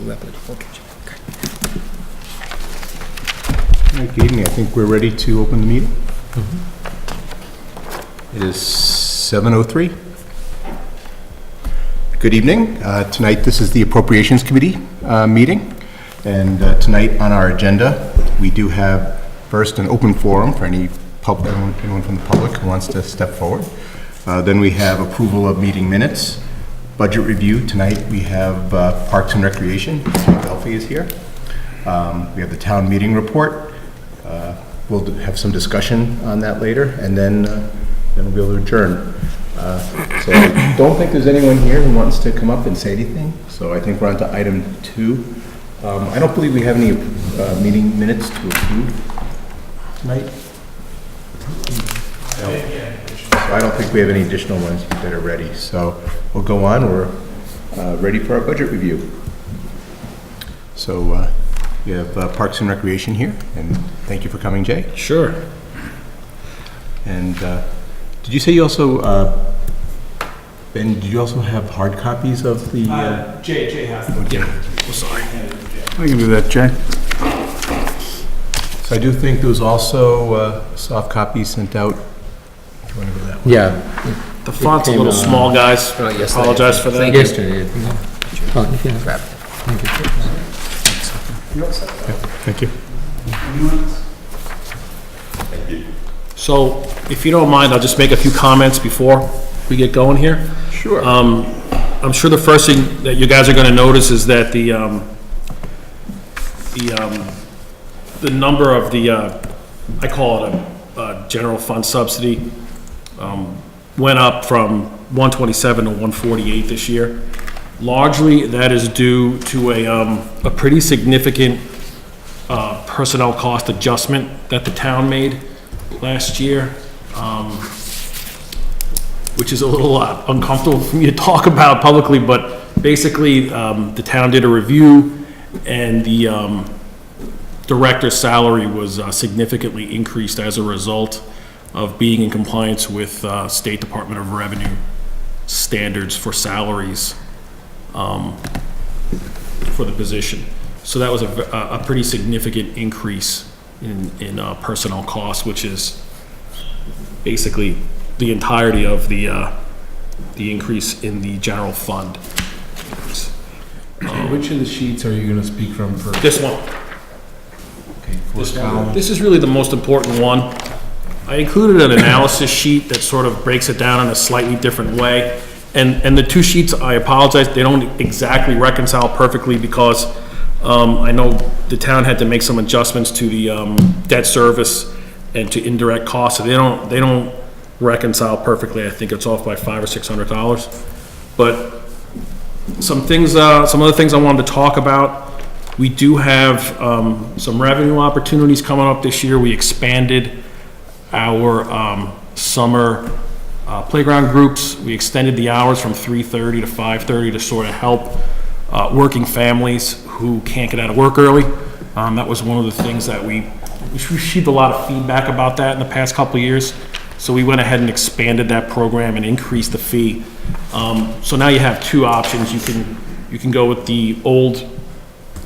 reputable kitchen. Okay. All right, good evening. I think we're ready to open the meeting. It is 7:03. Good evening. Tonight, this is the Appropriations Committee meeting. And tonight on our agenda, we do have first an open forum for anyone from the public who wants to step forward. Then we have approval of meeting minutes, budget review. Tonight we have Parks and Recreation. Steve Elfie is here. We have the town meeting report. We'll have some discussion on that later, and then we'll be able to adjourn. So I don't think there's anyone here who wants to come up and say anything. So I think we're on to item 2. I don't believe we have any meeting minutes to approve tonight. No. So I don't think we have any additional ones that are ready. So we'll go on. We're ready for our budget review. So we have Parks and Recreation here, and thank you for coming, Jay. Sure. And did you say you also, Ben, did you also have hard copies of the? Jay has them. Yeah. Oh, sorry. I can do that, Jay. So I do think there was also soft copies sent out. If you want to go that way. Yeah. The font's a little small, guys. Yes, Apologize for that. Yesterday. Oh, you can grab it. Thank you. Thank you. So, if you don't mind, I'll just make a few comments before we get going here. Sure. I'm sure the first thing that you guys are going to notice is that the number of the, I call it a general fund subsidy, went up from 127 to 148 this year. Largely, that is due to a pretty significant personnel cost adjustment that the town made last year, which is a little uncomfortable for me to talk about publicly, but basically, the town did a review, and the director's salary was significantly increased as a result of being in compliance with State Department of Revenue standards for salaries for the position. So that was a pretty significant increase in personnel costs, which is basically the entirety of the increase in the general fund. Which of the sheets are you going to speak from first? This one. Okay, first column. This is really the most important one. I included an analysis sheet that sort of breaks it down in a slightly different way. And the two sheets, I apologize, they don't exactly reconcile perfectly because I know the town had to make some adjustments to the debt service and to indirect costs. So they don't reconcile perfectly. I think it's off by $500 or $600. But some other things I wanted to talk about. We do have some revenue opportunities coming up this year. We expanded our summer playground groups. We extended the hours from 3:30 to 5:30 to sort of help working families who can't get out of work early. That was one of the things that we received a lot of feedback about that in the past couple of years. So we went ahead and expanded that program and increased the fee. So now you have two options. You can go with the old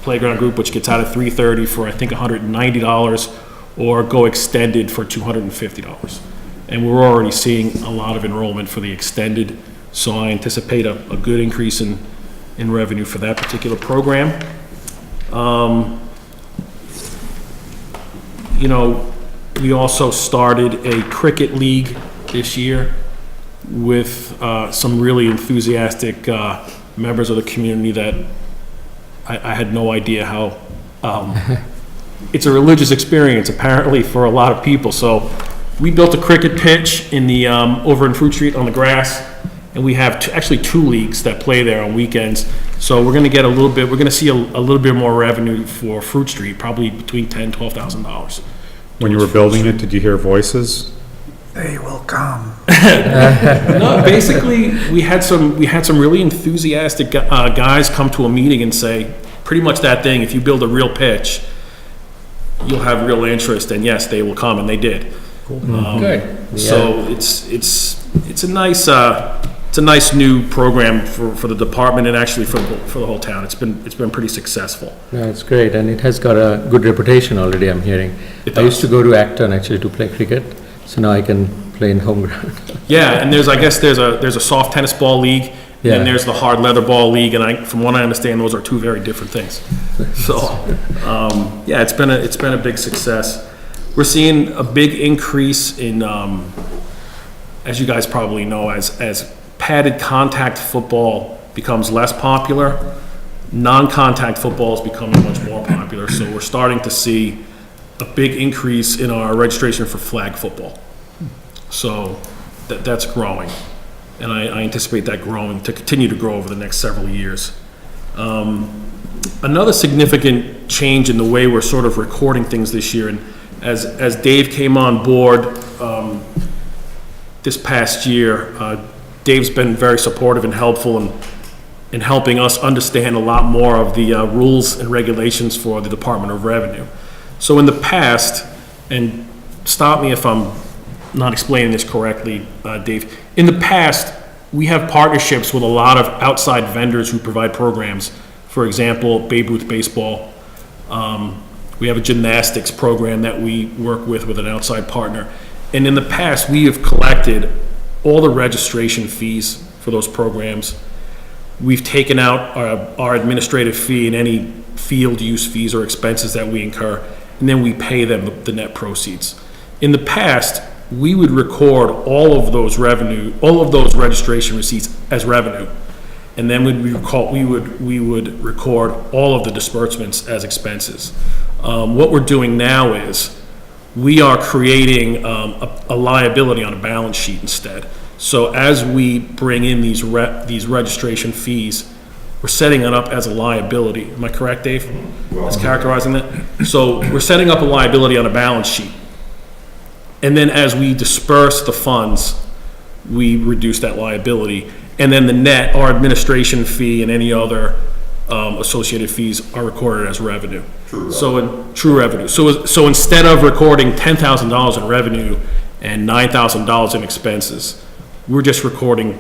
playground group, which gets out at 3:30 for I think $190, or go extended for $250. And we're already seeing a lot of enrollment for the extended, so I anticipate a good increase in revenue for that particular program. You know, we also started a cricket league this year with some really enthusiastic members of the community that I had no idea how. It's a religious experience apparently for a lot of people. So we built a cricket pitch in the over in Fruit Street on the grass, and we have actually two leagues that play there on weekends. So we're going to get we're going to see a little bit more revenue for Fruit Street, probably between $10,000 and $12,000. When you were building it, did you hear voices? They will come. No, basically we had some really enthusiastic guys come to a meeting and say pretty much that thing. If you build a real pitch, you'll have real interest, and yes, they will come, and they did. Good. So it's a nice it's a nice new program for the department and actually for the whole town. It's been pretty successful. No, it's great, and it has got a good reputation already, I'm hearing. It I used to does. go to Acton actually to play cricket, so now I can play in home ground. Yeah, and I guess there's a soft tennis ball league, Yeah. and there's the hard leather ball league, and from what I understand, those are two very different things. So, yeah, it's been a big success. We're seeing a big increase in, as you guys probably know, as padded contact football becomes less popular, non-contact football is becoming much more popular. So we're starting to see a big increase in our registration for flag football. So that's growing, and I anticipate that growing to continue to grow over the next several years. Another significant change in the way we're sort of recording things this year, and as Dave came on board this past year, Dave's been very supportive and helpful in helping us understand a lot more of the rules and regulations for the Department of Revenue. So in the past, and stop me if I'm not explaining this correctly, Dave, in the past, we have partnerships with a lot of outside vendors who provide programs. For example, Babe Ruth Baseball. We have a gymnastics program that we work with an outside partner. And in the past, we have collected all the registration fees for those programs. We've taken out our administrative fee and any field use fees or expenses that we incur, and then we pay them the net proceeds. In the past, we would record all of those registration receipts as revenue, and then we would record all of the disbursements as expenses. What we're doing now is we are creating a liability on a balance sheet instead. So as we bring in these registration fees, we're setting it up as a liability. Am I correct, Dave? That's characterizing that? So we're setting up a liability on a balance sheet. And then as we disperse the funds, we reduce that liability. And then the net, our administration fee and any other associated fees are recorded as revenue. True revenue. So instead of recording $10,000 in revenue and $9,000 in expenses, we're just recording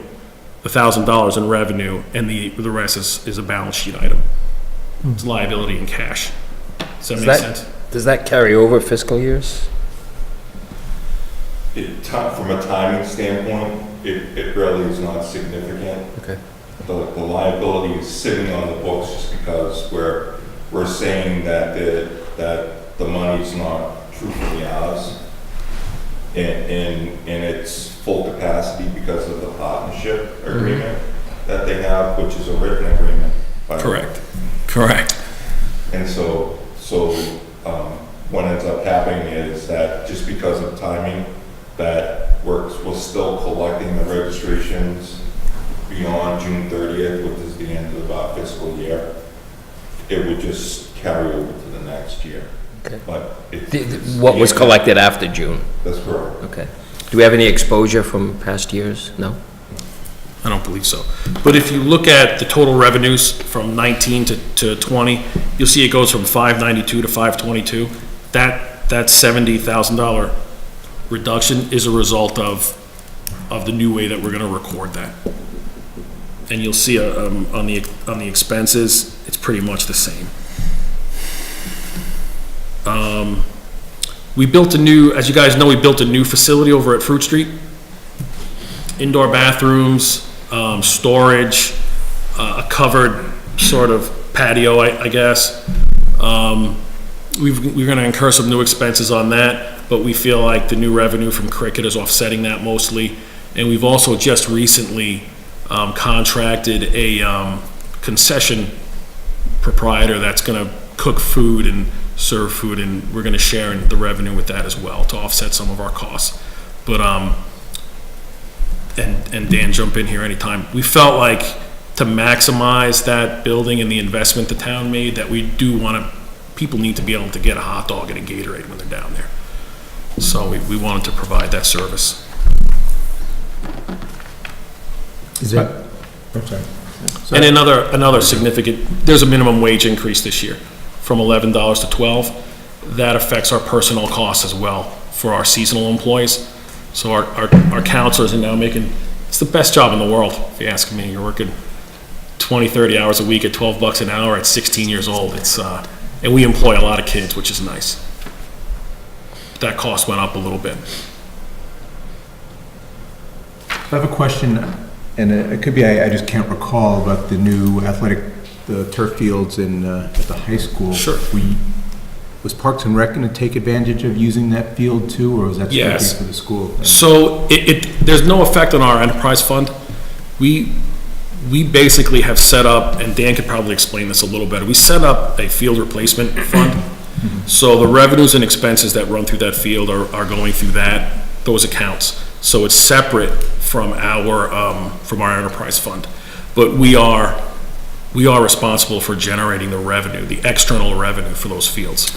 $1,000 in revenue, and the rest is a balance sheet item. It's liability in cash. Does that make sense? Does that carry over fiscal years? From a timing standpoint, it really is not significant. Okay. The liability is sitting on the books just because we're saying that the money's not truthfully ours in its full capacity because of the partnership agreement that they have, which is a written agreement. Correct. And so what ends up happening is that just because of timing, that we're still collecting the registrations beyond June 30th, which is the end of our fiscal year. It would just carry over to the next year. Okay. But What was collected after June? That's correct. Okay. Do we have any exposure from past years? No? I don't believe so. But if you look at the total revenues from 19 to 20, you'll see it goes from 592 to 522. That $70,000 reduction is a result of the new way that we're going to record that. And you'll see on the expenses, it's pretty much the same. We built as you guys know, we built a new facility over at Fruit Street. Indoor bathrooms, storage, a covered sort of patio, I guess. We're going to incur some new expenses on that, but we feel like the new revenue from cricket is offsetting that mostly. And we've also just recently contracted a concession proprietor that's going to cook food and serve food, and we're going to share in the revenue with that as well to offset some of our costs. But and Dan, jump in here anytime. We felt like to maximize that building and the investment the town made, that we do want to, people need to be able to get a hot dog and a Gatorade when they're down there. So we wanted to provide that service. Is it? I'm sorry. And another significant, there's a minimum wage increase this year from $11 to $12. That affects our personnel costs as well for our seasonal employees. So our counselors are now making It's the best job in the world, if you ask me. You're working 20, 30 hours a week at $12 an hour at 16 years old. And we employ a lot of kids, which is nice. That cost went up a little bit. I have a question, and it could be, I just can't recall, about the new the turf fields at the high school. Sure. Was Parks and Rec going to take advantage of using that field too, or was that strictly Yes. for the school? So there's no effect on our enterprise fund. We basically have set up, and Dan could probably explain this a little better, we set up a field replacement fund. So the revenues and expenses that run through that field are going through those accounts. So it's separate from our enterprise fund. But we are responsible for generating the revenue, the external revenue for those fields.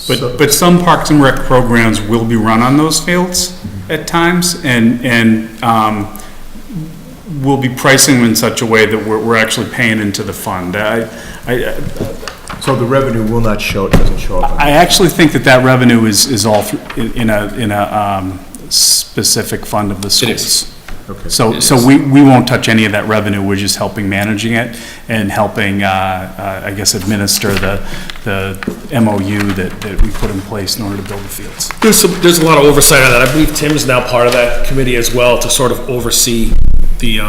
But some Parks and Rec programs will be run on those fields at times, and we'll be pricing them in such a way that we're actually paying into the fund. So the revenue will not doesn't show up? I actually think that revenue is all in a specific fund of the schools. It is. Okay. So we won't touch any of that revenue, we're just helping managing it and helping, I guess, administer the MOU that we put in place in order to build the fields. There's a lot of oversight on that. I believe Tim's now part of that committee as well to sort of oversee the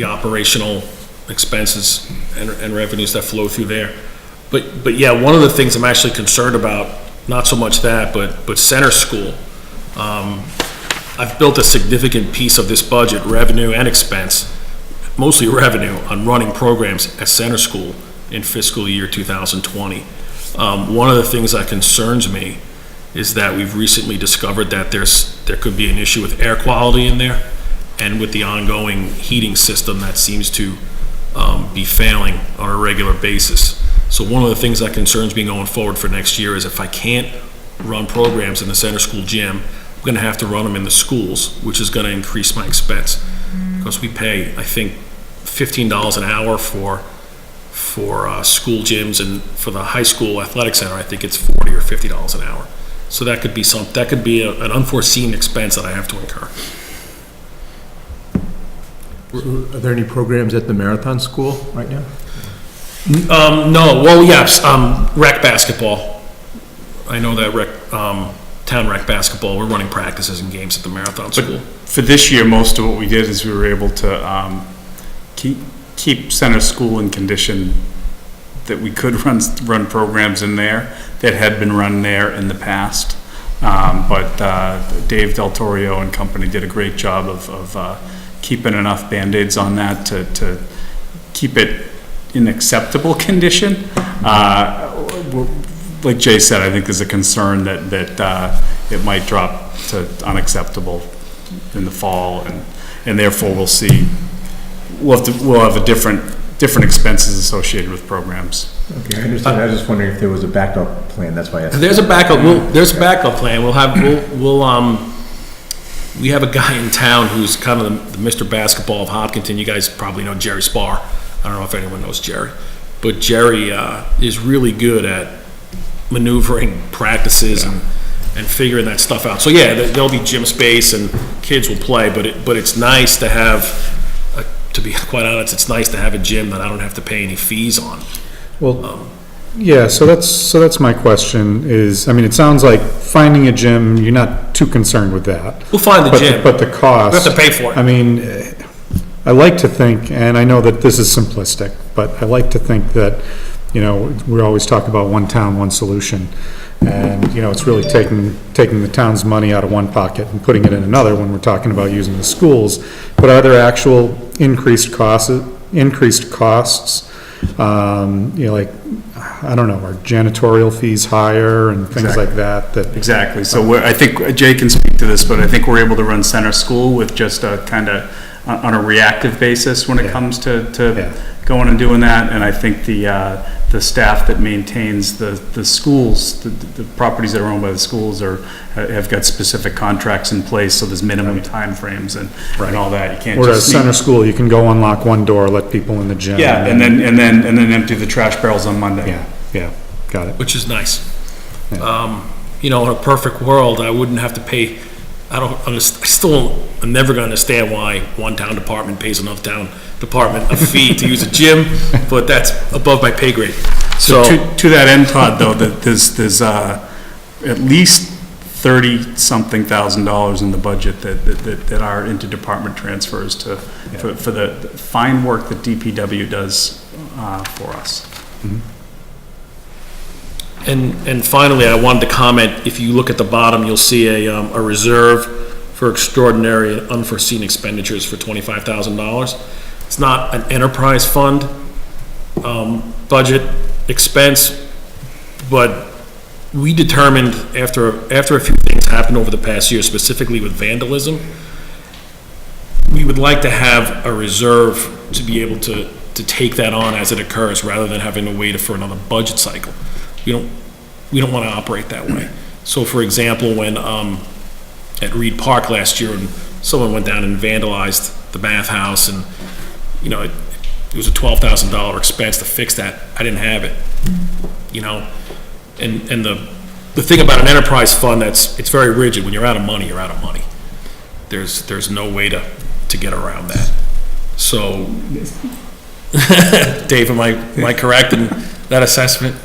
operational expenses and revenues that flow through there. But yeah, one of the things I'm actually concerned about, not so much that, but center school. I've built a significant piece of this budget, revenue and expense, mostly revenue, on running programs at center school in fiscal year 2020. One of the things that concerns me is that we've recently discovered that there could be an issue with air quality in there, and with the ongoing heating system that seems to be failing on a regular basis. So one of the things that concerns me going forward for next year is if I can't run programs in the center school gym, I'm going to have to run them in the schools, which is going to increase my expense. Because we pay, I think, $15 an hour for school gyms, and for the high school athletic center, I think it's $40 or $50 an hour. So that could be an unforeseen expense that I have to incur. Are there any programs at the marathon school right now? No, well, yes, rec basketball. I know that town rec basketball, we're running practices and games at the marathon school. For this year, most of what we did is we were able to keep center school in condition that we could run programs in there that had been run there in the past. But Dave Del Torio and company did a great job of keeping enough Band-Aids on that to keep it in acceptable condition. Like Jay said, I think there's a concern that it might drop to unacceptable in the fall, and therefore we'll have a different expenses associated with programs. Okay, I understand. I was just wondering if there was a backup plan. That's why I asked. There's a backup. There's a backup plan. We have a guy in town who's kind of the Mr. Basketball of Hopkinton. You guys probably know Jerry Spar. I don't know if anyone knows Jerry, but Jerry is really good at maneuvering practices and figuring that stuff out. So yeah, there'll be gym space and kids will play, but it's nice to have, to be quite honest, it's nice to have a gym that I don't have to pay any fees on. Well, yeah, so that's my question is, I mean, it sounds like finding a gym, you're not too concerned with that. We'll find the gym. But the cost. We have to pay for it. I mean, I like to think, and I know that this is simplistic, but I like to think that, we always talk about one town, one solution. And, it's really taking the town's money out of one pocket and putting it in another when we're talking about using the schools. But are there actual increased costs? Like, I don't know, are janitorial fees higher and things like that? Exactly. So I think Jay can speak to this, but I think we're able to run center school with just a kind of on a reactive basis when it comes to going and doing that. And I think the staff that maintains the schools, the properties that are owned by the schools have got specific contracts in place, so there's minimum timeframes and all that. You can't Whereas center school, you can go unlock one door, let people in the gym. Yeah, and then empty the trash barrels on Monday. Yeah, got it. Which is nice. In a perfect world, I wouldn't have to pay I still, I'm never gonna understand why one town department pays another town department a fee to use a gym, but that's above my pay grade. So So, to that end, Todd, though, that there's at least 30-something thousand dollars in the budget that are interdepartment transfers for the fine work that DPW does for us. and finally, I wanted to comment, if you look at the bottom, you'll see a reserve for extraordinary and unforeseen expenditures for $25,000. It's not an enterprise fund, budget expense, but we determined after a few things happened over the past year, specifically with vandalism, we would like to have a reserve to be able to take that on as it occurs, rather than having to wait for another budget cycle. We don't want to operate that way. So for example, when, at Reed Park last year, and someone went down and vandalized the bathhouse, and, you know, it was a $12,000 expense to fix that. I didn't have it, you know? And the thing about an enterprise fund, it's very rigid. When you're out of money, you're out of money. There's no way to get around that. So, Dave, am I correct in that assessment?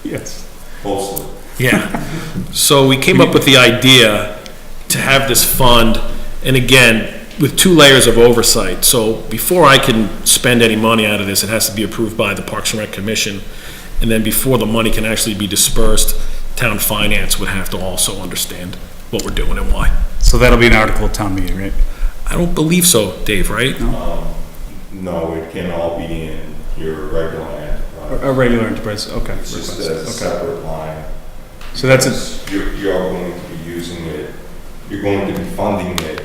Yes. Mostly. Yeah. So we came up with the idea to have this fund, and again, with 2 layers of oversight. So before I can spend any money out of this, it has to be approved by the Parks and Rec Commission. And then before the money can actually be dispersed, town finance would have to also understand what we're doing and why. So that'll be an article at town meeting, right? I don't believe so, Dave, right? No, it can all be in your regular enterprise. A regular enterprise, okay. It's just a Okay. separate line. So that's a, You're going to be using it, you're going to be funding it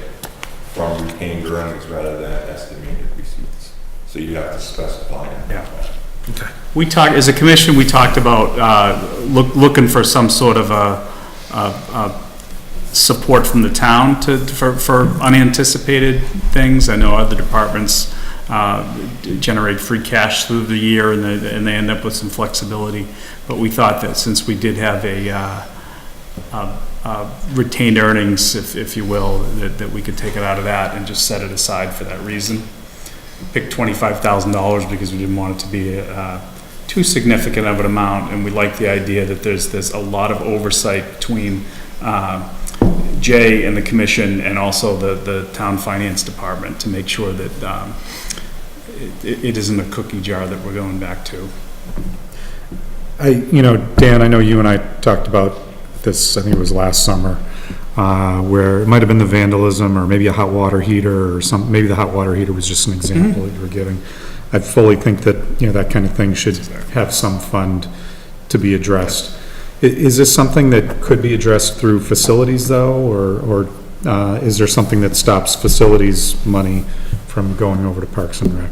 from retained earnings rather than estimated receipts. So you have to specify it. Yeah. Okay. we talked, as a commission, we talked about looking for some sort of a support from the town for unanticipated things. I know other departments generate free cash through the year, and they end up with some flexibility. But we thought that since we did have a retained earnings, if you will, that we could take it out of that and just set it aside for that reason. Picked $25,000 because we didn't want it to be too significant of an amount, and we like the idea that there's a lot of oversight between Jay and the commission, and also the town finance department, to make sure that it isn't a cookie jar that we're going back to. Dan, I know you and I talked about this, I think it was last summer, where it might have been the vandalism, or maybe a hot water heater, or maybe the hot water heater was just an example that you were giving. I fully think that, that kind of thing should have some fund to be addressed. Is this something that could be addressed through facilities, though, or is there something that stops facilities money from going over to Parks and Rec?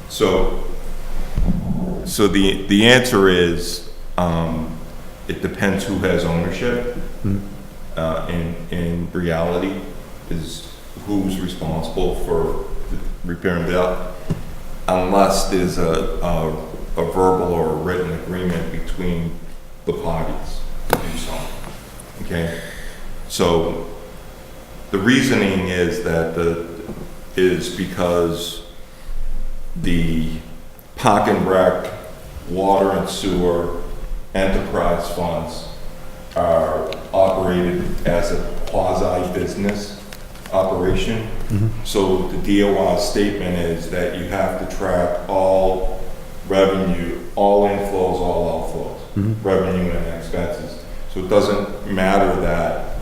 So the answer is, it depends who has ownership. In reality, is who's responsible for the repair and bill, unless there's a verbal or a written agreement between the parties to do something. Okay, so the reasoning is that is because the Park and Rec, water and sewer enterprise funds are operated as a quasi-business operation. So the DOR statement is that you have to track all revenue, all inflows, all outflows, revenue and expenses. So it doesn't matter that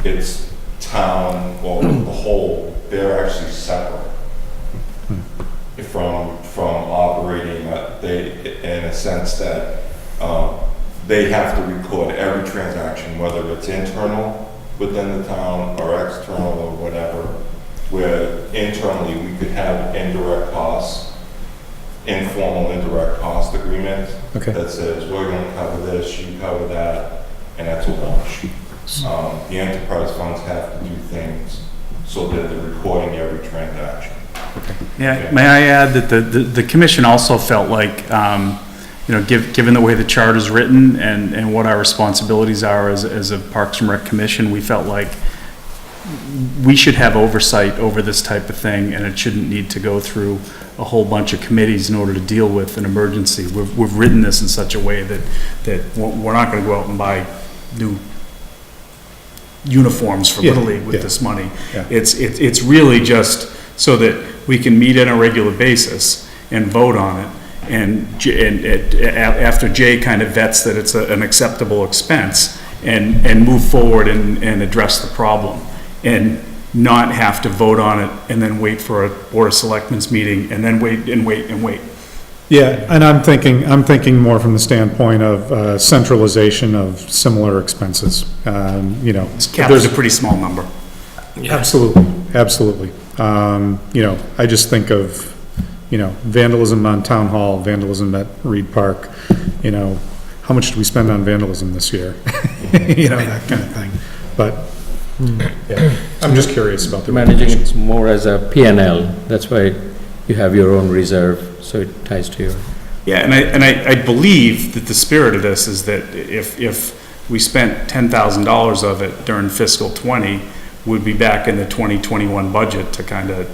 it's town or the whole, they're actually separate from operating, in a sense that they have to record every transaction, whether it's internal within the town or external or whatever, where internally we could have indirect costs, informal indirect cost agreements that says, we're going to cover this, you cover that, and that's a wash. The enterprise funds have to do things so that they're recording every transaction. Yeah, may I add that the commission also felt like you know, given the way the chart is written and what our responsibilities are as a Parks and Rec Commission, we felt like we should have oversight over this type of thing, and it shouldn't need to go through a whole bunch of committees in order to deal with an emergency. We've written this in such a way that we're not gonna go out and buy new uniforms for Little League with this money. Yeah. It's really just so that we can meet on a regular basis and vote on it. And after Jay kind of vets that it's an acceptable expense, and move forward and address the problem, and not have to vote on it and then wait for a Board of Selectmen's meeting and then wait and wait and wait. Yeah, and I'm thinking more from the standpoint of centralization of similar expenses, you know. Cap is a pretty small number. Absolutely, absolutely. You know, I just think of, you know, vandalism on Town Hall, vandalism at Reed Park, you know, how much did we spend on vandalism this year? You know, that kind of thing. But, yeah, I'm just curious about the Managing it more as a P&L, that's why you have your own reserve, so it ties to your. Yeah, and I believe that the spirit of this is that if we spent $10,000 of it during fiscal '20, we'd be back in the 2021 budget to kind of,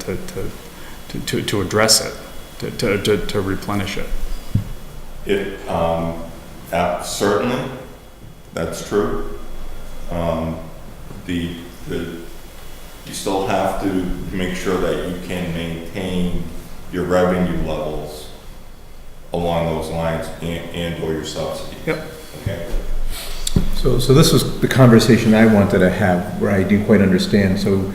to address it, to replenish it. Certainly, that's true. You still have to make sure that you can maintain your revenue levels along those lines and/or your subsidies. Yep. Okay. So this was the conversation I wanted to have, where I didn't quite understand. So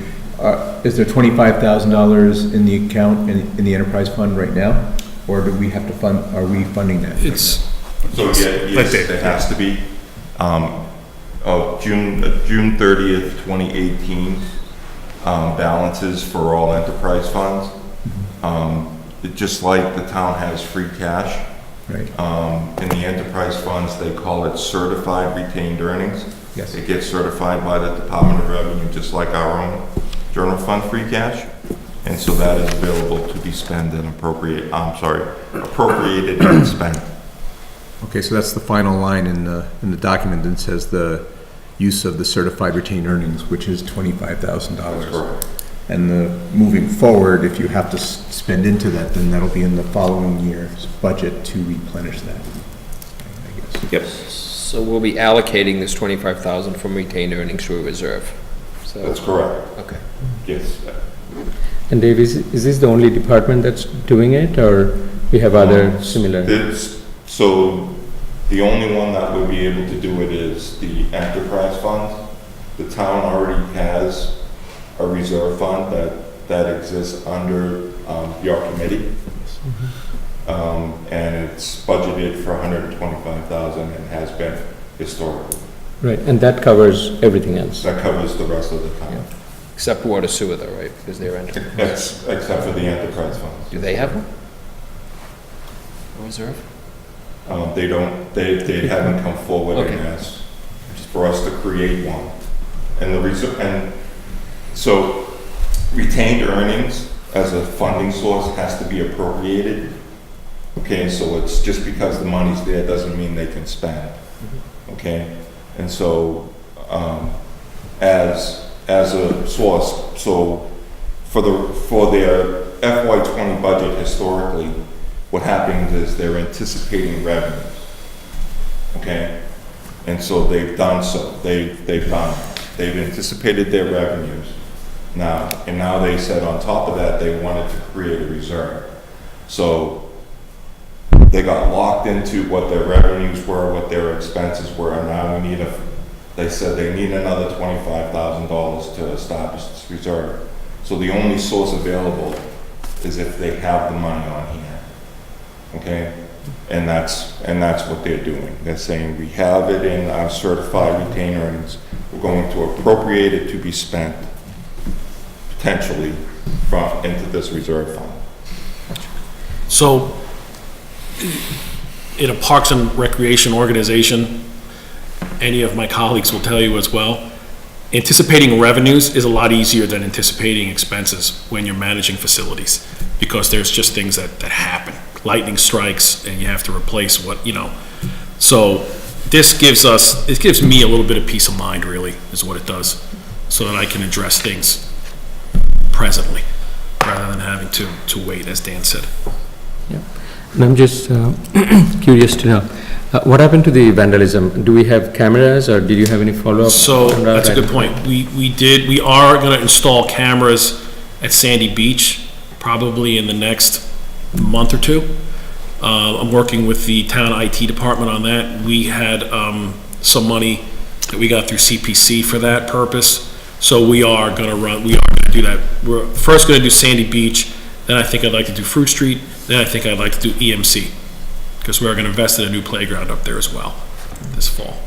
is there $25,000 in the account, in the enterprise fund right now? Or do we have to are we funding that? So yes, it has to be. June 30th, 2018, balances for all enterprise funds. Just like the town has free cash. Right. In the enterprise funds, they call it certified retained earnings. Yes. It gets certified by the Department of Revenue, just like our own general fund free cash. And so that is available to be spent and appropriated and spent. Okay, so that's the final line in the document that says the use of the certified retained earnings, which is $25,000. That's correct. And moving forward, if you have to spend into that, then that'll be in the following year's budget to replenish that, I guess. Yep. So we'll be allocating this 25,000 from retained earnings to a reserve. So, That's correct. okay. Yes. And Dave, is this the only department that's doing it, or we have other similar? So the only one that would be able to do it is the enterprise fund. The town already has a reserve fund that exists under your committee. And it's budgeted for $125,000 and has been historically. Right, and that covers everything else. That covers the rest of the town. Except water sewer though, right? Because they're enterprise. Except for the enterprise funds. Do they have one? A reserve? They don't, they haven't come forward and asked for us to create one. And so retained earnings as a funding source has to be appropriated. Okay, so it's just because the money's there doesn't mean they can spend. Okay, and so as a source, so for their FY20 budget historically, what happens is they're anticipating revenues. Okay, and so they've done so. They've anticipated their revenues. Now they said on top of that they wanted to create a reserve. So they got locked into what their revenues were, what their expenses were, and now they said they need another $25,000 to establish this reserve. So the only source available is if they have the money on hand. Okay? And that's what they're doing. They're saying we have it in our certified retained earnings. We're going to appropriate it to be spent potentially into this reserve fund. So, in a Parks and Recreation organization, any of my colleagues will tell you as well, anticipating revenues is a lot easier than anticipating expenses when you're managing facilities, because there's just things that happen. lightning strikes and you have to replace what, you know. So this it gives me a little bit of peace of mind, really, is what it does, so that I can address things presently, rather than having to wait, as Dan said. And I'm just curious to know, what happened to the vandalism? Do we have cameras, or did you have any follow-up? So, on that? that's a good point. We are gonna install cameras at Sandy Beach, probably in the next month or two. I'm working with the town IT department on that. We had, some money that we got through CPC for that purpose. So we are gonna do that. We're first gonna do Sandy Beach, then I think I'd like to do Fruit Street, then I think I'd like to do EMC, because we're gonna invest in a new playground up there as well this fall.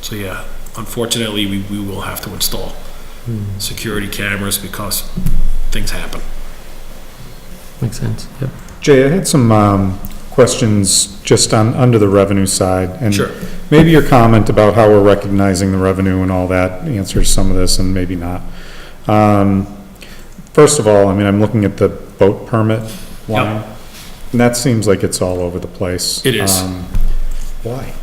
So yeah, unfortunately, we will have to install security cameras because things happen. Makes sense, yep. Jay, I had some questions just under the revenue side. And Sure. maybe your comment about how we're recognizing the revenue and all that answers some of this, and maybe not. First of all, I mean, I'm looking at the boat permit line, and that seems like it's all over the place. It is. Why?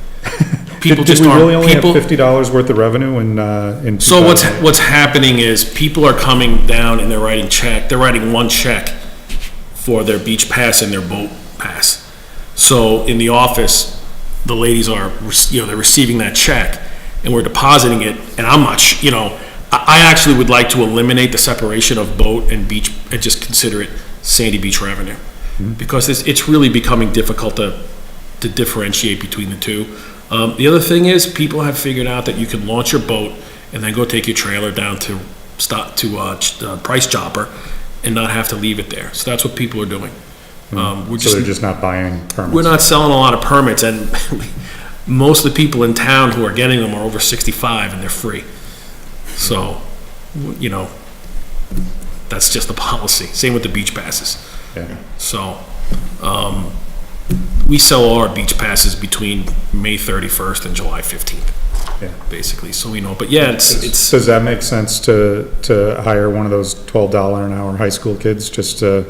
People Did just we aren't. really only have people- $50 worth of revenue in So 2000? what's happening is people are coming down and they're writing one check for their beach pass and their boat pass. So in the office, the ladies are, they're receiving that check and we're depositing it, and I'm not, I actually would like to eliminate the separation of boat and beach and just consider it Sandy Beach revenue. Because it's really becoming difficult to differentiate between the two. The other thing is, people have figured out that you can launch your boat and then go take your trailer down to Price Chopper and not have to leave it there. So that's what people are doing. So they're just not buying permits? We're not selling a lot of permits, and most of the people in town who are getting them are over 65 and they're free. So, that's just the policy. Same with the beach passes. Yeah. So, we sell all our beach passes between May 31st and July 15th, Yeah. basically, so we know. But yeah, it's Does that make sense to hire one of those $12 an hour high school kids just to,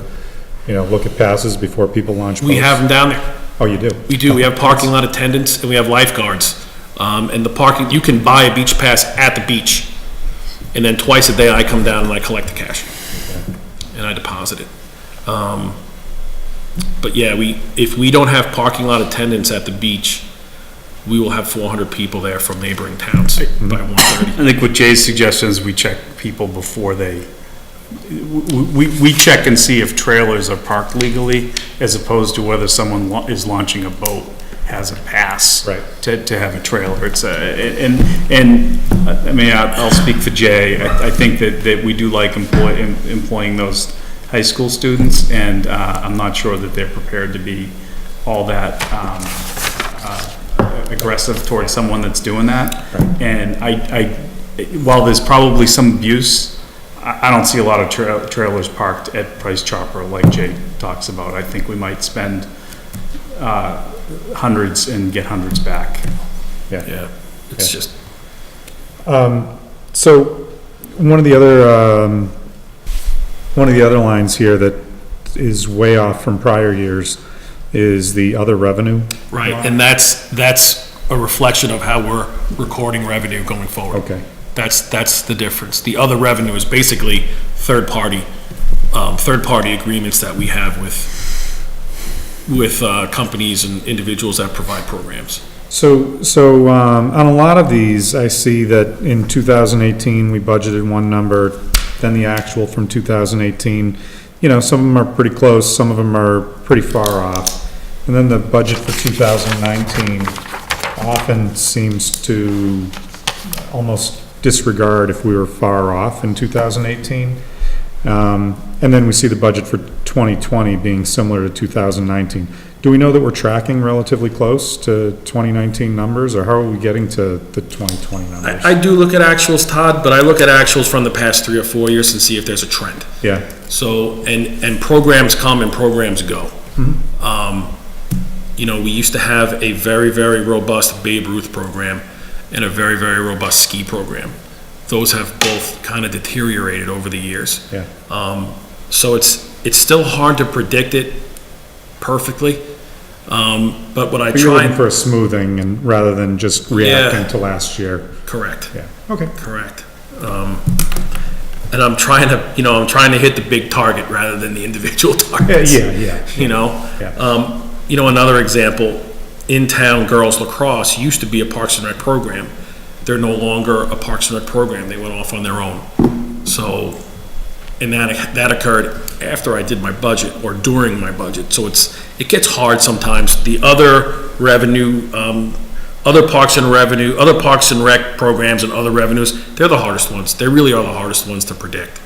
look at passes before people launch boats? we have them down there. Oh, you do? We do. We have parking lot attendants and we have lifeguards. And the parking, you can buy a beach pass at the beach. And then twice a day I come down and I collect the cash. And I deposit it. But yeah, if we don't have parking lot attendants at the beach, we will have 400 people there from neighboring towns by 1:30. I think what Jay's suggestion is we check people before we check and see if trailers are parked legally, as opposed to whether someone is launching a boat has a pass. Right. To have a trailer. It's I'll speak for Jay. I think that we do like employing those high school students, and I'm not sure that they're prepared to be all that aggressive towards someone that's doing that. Right. And while there's probably some abuse, I don't see a lot of trailers parked at Price Chopper like Jay talks about. I think we might spend hundreds and get hundreds back. Yeah, it's just, So, one of the other lines here that is way off from prior years is the other revenue. right, and that's a reflection of how we're recording revenue going forward. Okay. That's the difference. The other revenue is basically third-party agreements that we have with companies and individuals that provide programs. So, on a lot of these, I see that in 2018, we budgeted one number, then the actual from 2018, some of them are pretty close, some of them are pretty far off. And then the budget for 2019 often seems to almost disregard if we were far off in 2018. And then we see the budget for 2020 being similar to 2019. Do we know that we're tracking relatively close to 2019 numbers, or how are we getting to the 2020 numbers? I do look at actuals, Todd, but I look at actuals from the past 3 or 4 years and see if there's a trend. Yeah. So, and programs come and programs go. We used to have a very, very robust Babe Ruth program and a very, very robust ski program. Those have both kind of deteriorated over the years. Yeah. So it's still hard to predict it perfectly. But what I But you're try looking and, for a smoothing and rather than just reacting Yeah. to last year. correct. Yeah, okay. Correct. And I'm trying to hit the big target rather than the individual targets. Yeah. Yeah. Another example, in-town girls lacrosse used to be a Parks and Rec program. They're no longer a Parks and Rec program. They went off on their own. So, and that occurred after I did my budget or during my budget. So it gets hard sometimes. The other revenue, other Parks and Rec programs and other revenues, they're the hardest ones. They really are the hardest ones to predict.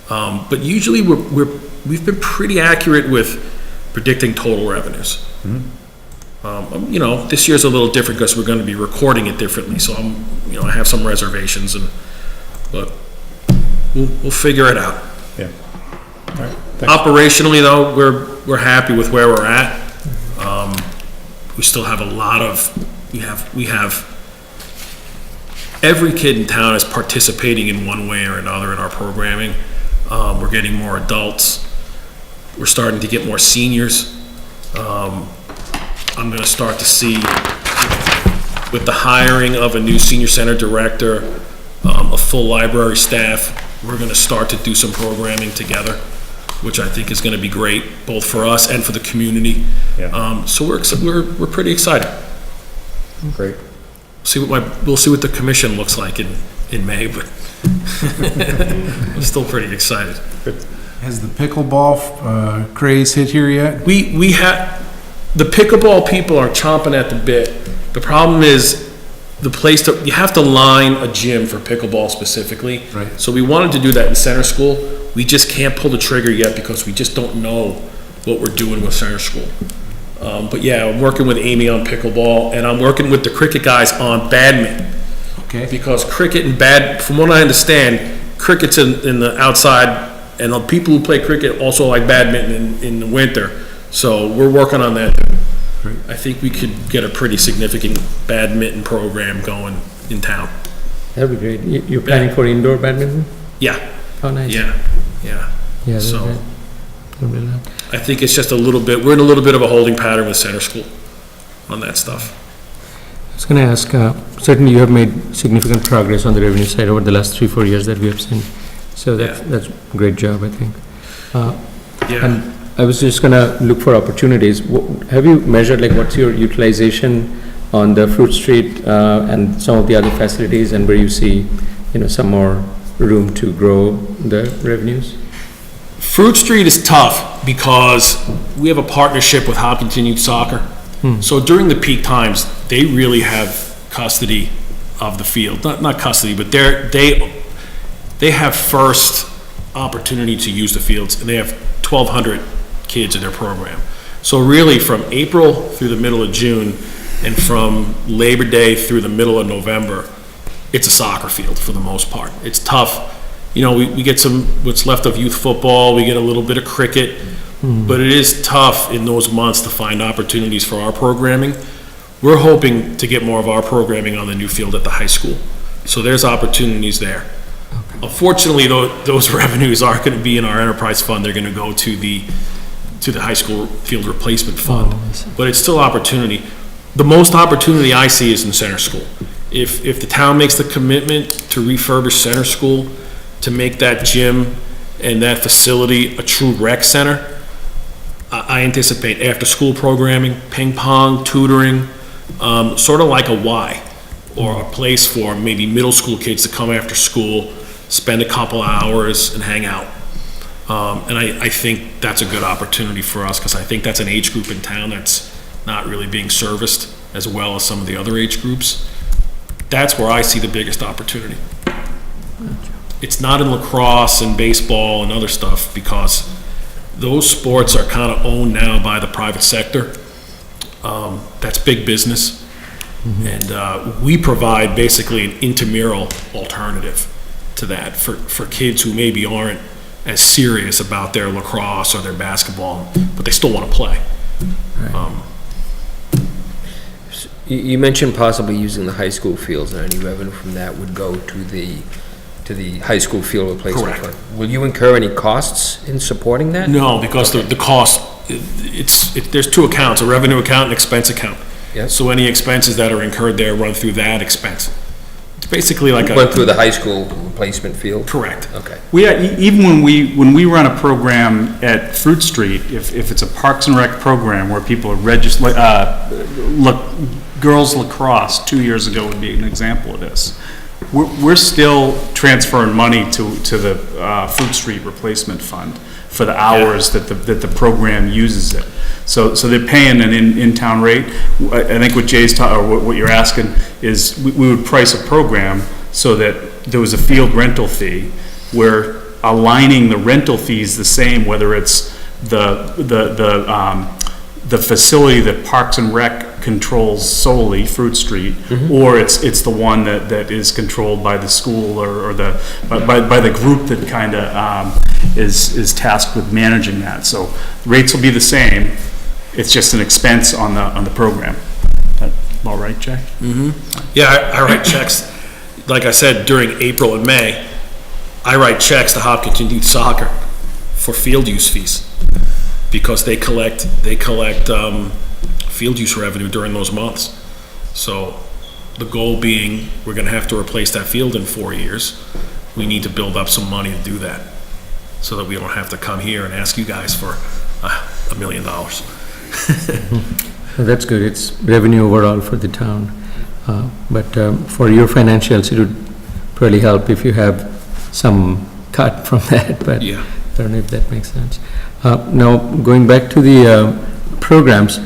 But usually we've been pretty accurate with predicting total revenues. This year's a little different because we're going to be recording it differently. So I have some reservations, but we'll figure it out. Yeah. All right, thanks. Operationally, though, we're happy with where we're at. We still have we have every kid in town is participating in one way or another in our programming. We're getting more adults. We're starting to get more seniors. I'm going to start to see, with the hiring of a new senior center director, a full library staff, we're going to start to do some programming together, which I think is going to be great, both for us and for the community. Yeah. So we're pretty excited. Great. We'll see what the commission looks like in May, but I'm still pretty excited. Has the pickleball craze hit here yet? We have, the pickleball people are chomping at the bit. The problem is you have to line a gym for pickleball specifically. Right. So we wanted to do that in center school. We just can't pull the trigger yet because we just don't know what we're doing with center school. But yeah, I'm working with Amy on pickleball, and I'm working with the cricket guys on badminton. Okay. Because cricket and from what I understand, cricket's in the outside, and the people who play cricket also like badminton in the winter. So we're working on that. Great. I think we could get a pretty significant badminton program going in town. That'd be great. You're planning for indoor badminton? Yeah, Oh, nice. yeah. Yeah, So- that'd be great. I think it's just we're in a little bit of a holding pattern with center school on that stuff. I was going to ask, certainly you have made significant progress on the revenue side over the last 3-4 years that we have seen. So that's a great job, I think. Yeah, And I was just going to look for opportunities. Have you measured, like, what's your utilization on the Fruit Street and some of the other facilities, and where you see, some more room to grow the revenues? Fruit Street is tough because we have a partnership with Hopkinton Youth Soccer. So during the peak times, they really have custody of the field. Not custody, but they have first opportunity to use the fields, and they have 1,200 kids in their program. So really, from April through the middle of June, and from Labor Day through the middle of November, it's a soccer field for the most part. It's tough. We get what's left of youth football, we get a little bit of cricket, but it is tough in those months to find opportunities for our programming. We're hoping to get more of our programming on the new field at the high school. So there's opportunities there. Unfortunately, those revenues aren't going to be in our enterprise fund. They're going to go to the high school field replacement fund. Oh, I see. But it's still opportunity. The most opportunity I see is in center school. If the town makes the commitment to refurbish center school, to make that gym and that facility a true rec center, I anticipate after-school programming, ping pong, tutoring, sort of like a Y, or a place for maybe middle school kids to come after school, spend a couple hours and hang out. And I think that's a good opportunity for us, because I think that's an age group in town that's not really being serviced as well as some of the other age groups. That's where I see the biggest opportunity. It's not in lacrosse and baseball and other stuff, because those sports are kind of owned now by the private sector. That's big business. And we provide basically an intramural alternative to that for kids who maybe aren't as serious about their lacrosse or their basketball, but they still want to play. You mentioned possibly using the high school fields, and any revenue from that would go to the high school field replacement Correct. fund. Will you incur any costs in supporting that? No, because the cost there's two accounts, a revenue account and expense account. Yep. So any expenses that are incurred there run through that expense. It's basically like Went through the high school replacement field? Correct. Okay. Even when we run a program at Fruit Street, if it's a Parks and Rec program where people are registered, girls lacrosse 2 years ago would be an example of this. We're still transferring money to the Fruit Street Replacement Fund for the hours that the program uses it. So they're paying an in-town rate. I think what Jay's or what you're asking is we would price a program so that there was a field rental fee. We're aligning the rental fees the same, whether it's the facility that Parks and Rec controls solely, Fruit Street, or it's the one that is controlled by the school or by the group that kind of is tasked with managing that. So rates will be the same. It's just an expense on the program. That about right, Jay? Yeah, I write checks. Like I said, during April and May, I write checks to Hopkinton Youth Soccer for field use fees because they collect field use revenue during those months. So the goal being, we're going to have to replace that field in 4 years. We need to build up some money to do that so that we don't have to come here and ask you guys for $1 million. That's good. It's revenue overall for the town. But for your financials, it would probably help if you have some cut from that, but Yeah. I don't know if that makes sense. Now, going back to the programs,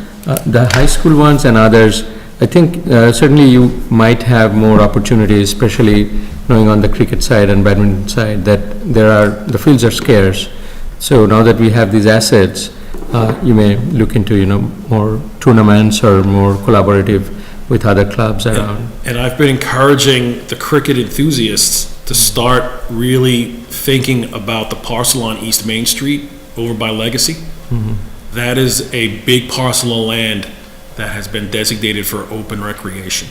the high school ones and others, I think certainly you might have more opportunities, especially knowing on the cricket side and badminton side, that the fields are scarce. So now that we have these assets, you may look into, more tournaments or more collaborative with other clubs around. And I've been encouraging the cricket enthusiasts to start really thinking about the parcel on East Main Street over by Legacy. That is a big parcel of land that has been designated for open recreation.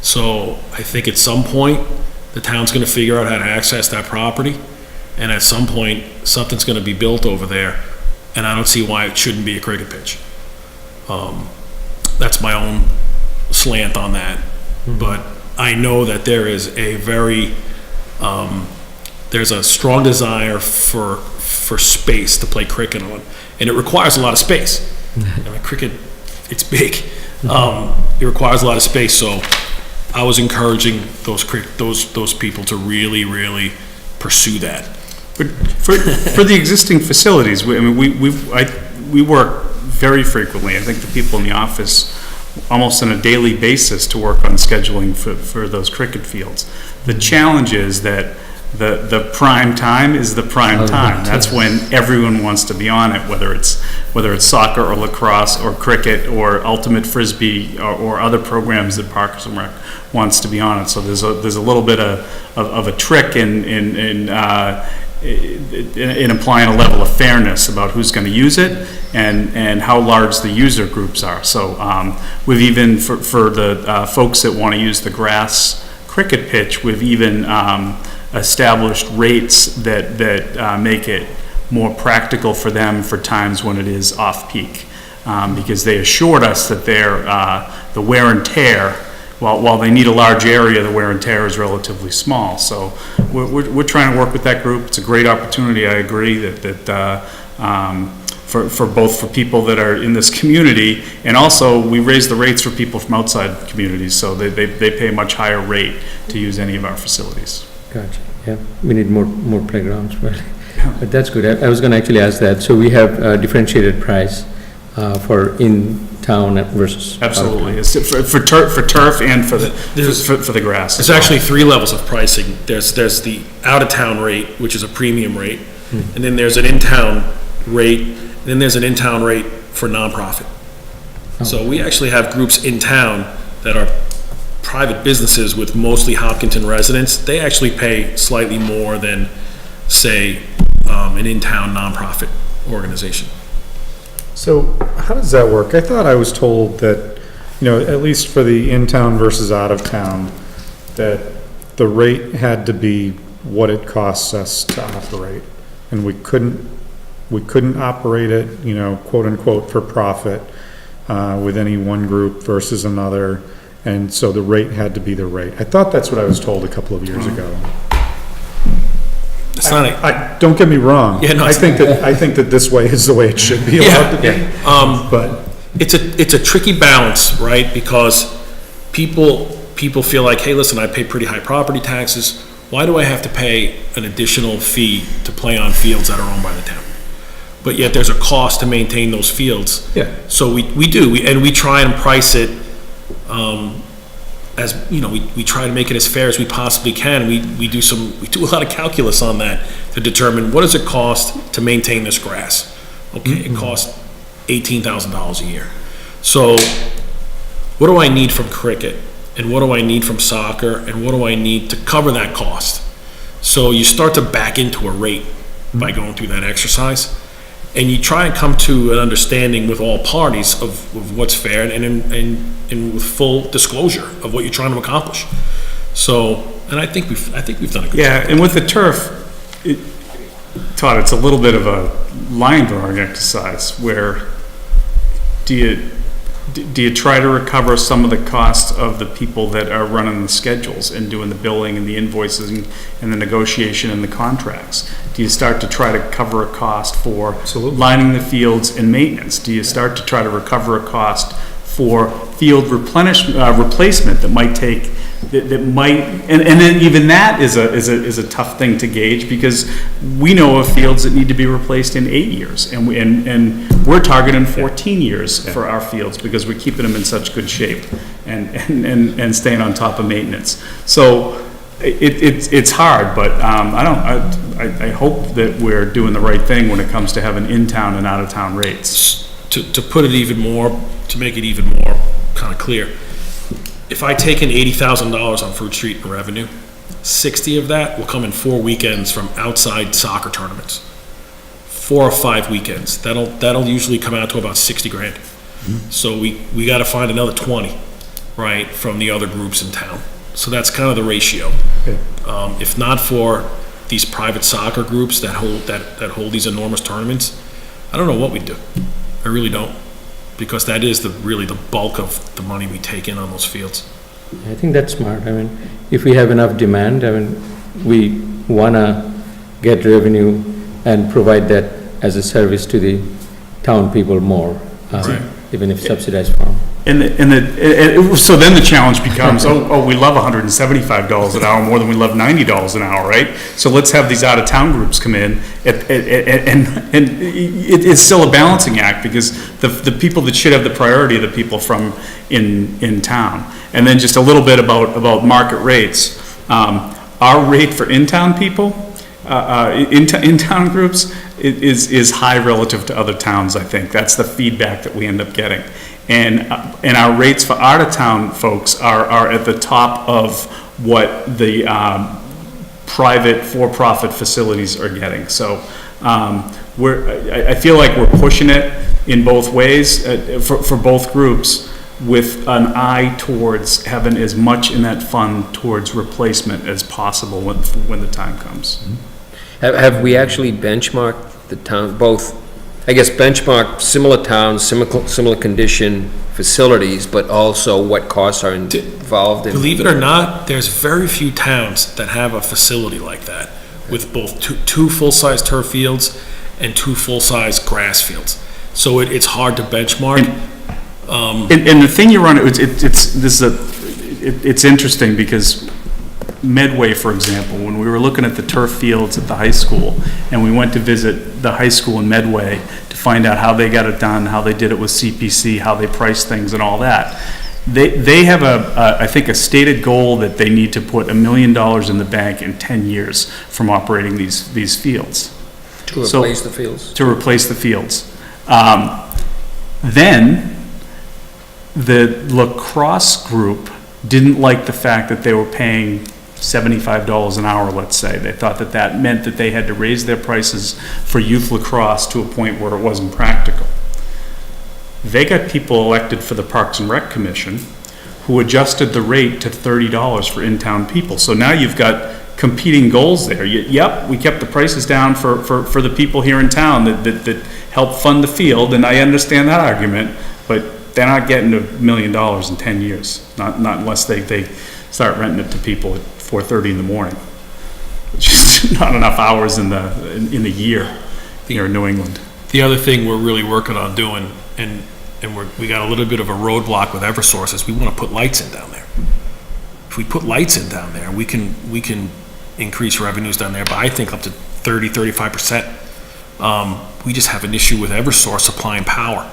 So I think at some point, the town's gonna figure out how to access that property, and at some point, something's gonna be built over there, and I don't see why it shouldn't be a cricket pitch. That's my own slant on that. But I know that there is a there's a strong desire for space to play cricket on, and it requires a lot of space. I mean, cricket, it's big. It requires a lot of space, so I was encouraging those people to really pursue that. But for the existing facilities, we work very frequently. I think the people in the office almost on a daily basis to work on scheduling for those cricket fields. The challenge is that the prime time is the prime time. That's when everyone wants to be on it, whether it's soccer or lacrosse or cricket or ultimate frisbee or other programs that Parks and Rec wants to be on it. So there's a little bit of a trick in applying a level of fairness about who's going to use it and how large the user groups are. So we've even, for the folks that want to use the grass cricket pitch, we've even established rates that make it more practical for them for times when it is off-peak. Because they assured us that the wear and tear, while they need a large area, the wear and tear is relatively small. So we're trying to work with that group. It's a great opportunity. I agree that for people that are in this community, and also we raise the rates for people from outside communities, so they pay a much higher rate to use any of our facilities. Gotcha, yeah. We need more playgrounds, really. But that's good. I was going to actually ask that. So we have a differentiated price for in-town versus Absolutely. It's for turf and for the grass. There's actually 3 levels of pricing. There's the out-of-town rate, which is a premium rate, and then there's an in-town rate, and then there's an in-town rate for nonprofit. So we actually have groups in town that are private businesses with mostly Hopkinton residents. They actually pay slightly more than, say, an in-town nonprofit organization. So how does that work? I thought I was told that, at least for the in-town versus out-of-town, that the rate had to be what it costs us to operate, and we couldn't we couldn't operate it, you know, quote unquote, for profit, with any one group versus another. And so the rate had to be the rate. I thought that's what I was told a couple of years ago. It's not a, Don't get me wrong. Yeah, no, I think that this way is the way it should be allowed to be. But it's a tricky balance, right? Because people feel like, hey, listen, I pay pretty high property taxes. Why do I have to pay an additional fee to play on fields that are owned by the town? But yet there's a cost to maintain those fields. Yeah. So we try and price it, as, you know, we try to make it as fair as we possibly can. We do a lot of calculus on that to determine what does it cost to maintain this grass? Okay, it costs $18,000 a year. So what do I need from cricket? And what do I need from soccer? And what do I need to cover that cost? So you start to back into a rate by going through that exercise. And you try and come to an understanding with all parties of what's fair and with full disclosure of what you're trying to accomplish. So, and I think we've done a good job. Yeah, and with the turf, Todd, it's a little bit of a line drawing exercise where do you try to recover some of the costs of the people that are running the schedules and doing the billing and the invoicing and the negotiation and the contracts? Do you start to try to cover a cost for lining the fields and maintenance? Do you start to try to recover a cost for field replacement that might take, that might, and then even that is a tough thing to gauge, because we know of fields that need to be replaced in 8 years, and we're targeting 14 years for our fields because we're keeping them in such good shape and staying on top of maintenance. So it's hard, but I hope that we're doing the right thing when it comes to having in-town and out-of-town rates. To put it even more, to make it even more kind of clear, if I take in $80,000 on Fruit Street in revenue, 60 of that will come in 4 weekends from outside soccer tournaments. 4 or 5 weekends. That'll usually come out to about 60 grand. So we got to find another 20, right, from the other groups in town. So that's kind of the ratio. If not for these private soccer groups that hold these enormous tournaments, I don't know what we'd do. I really don't, because that is really the bulk of the money we take in on those fields. I think that's smart. I mean, if we have enough demand, I mean, we wanna get revenue and provide that as a service to the town people more, even if subsidized farm. So then the challenge becomes, we love $175 an hour more than we love $90 an hour, right? So let's have these out-of-town groups come in, and it's still a balancing act, because the people that should have the priority are the people from in town. And then just a little bit about market rates. Our rate for in-town people, in-town groups, is high relative to other towns, I think. That's the feedback that we end up getting. And our rates for out-of-town folks are at the top of what the private for-profit facilities are getting. So I feel like we're pushing it in both ways for both groups, with an eye towards having as much in that fund towards replacement as possible when the time comes. Have we actually benchmarked the town, both, I guess, benchmark similar towns, similar condition facilities, but also what costs are involved in? Believe it or not, there's very few towns that have a facility like that, with both two full-size turf fields and 2 full-size grass fields. So it's hard to benchmark. And the thing you run, it's interesting, because Medway, for example, when we were looking at the turf fields at the high school, and we went to visit the high school in Medway to find out how they got it done, how they did it with CPC, how they price things and all that. They have I think a stated goal that they need to put $1 million in the bank in 10 years from operating these fields. To replace the fields? To replace the fields. Then the lacrosse group didn't like the fact that they were paying $75 an hour, let's say. They thought that meant that they had to raise their prices for youth lacrosse to a point where it wasn't practical. They got people elected for the Parks and Rec Commission who adjusted the rate to $30 for in-town people. So now you've got competing goals there. Yep, we kept the prices down for the people here in town that help fund the field, and I understand that argument, but they're not getting $1 million in 10 years, not unless they start renting it to people at 4:30 in the morning. It's just not enough hours in the year here in New England. The other thing we're really working on doing, and we got a little bit of a roadblock with Eversource, is we want to put lights in down there. If we put lights in down there, we can increase revenues down there by, I think, up to 35%. We just have an issue with Eversource supplying power,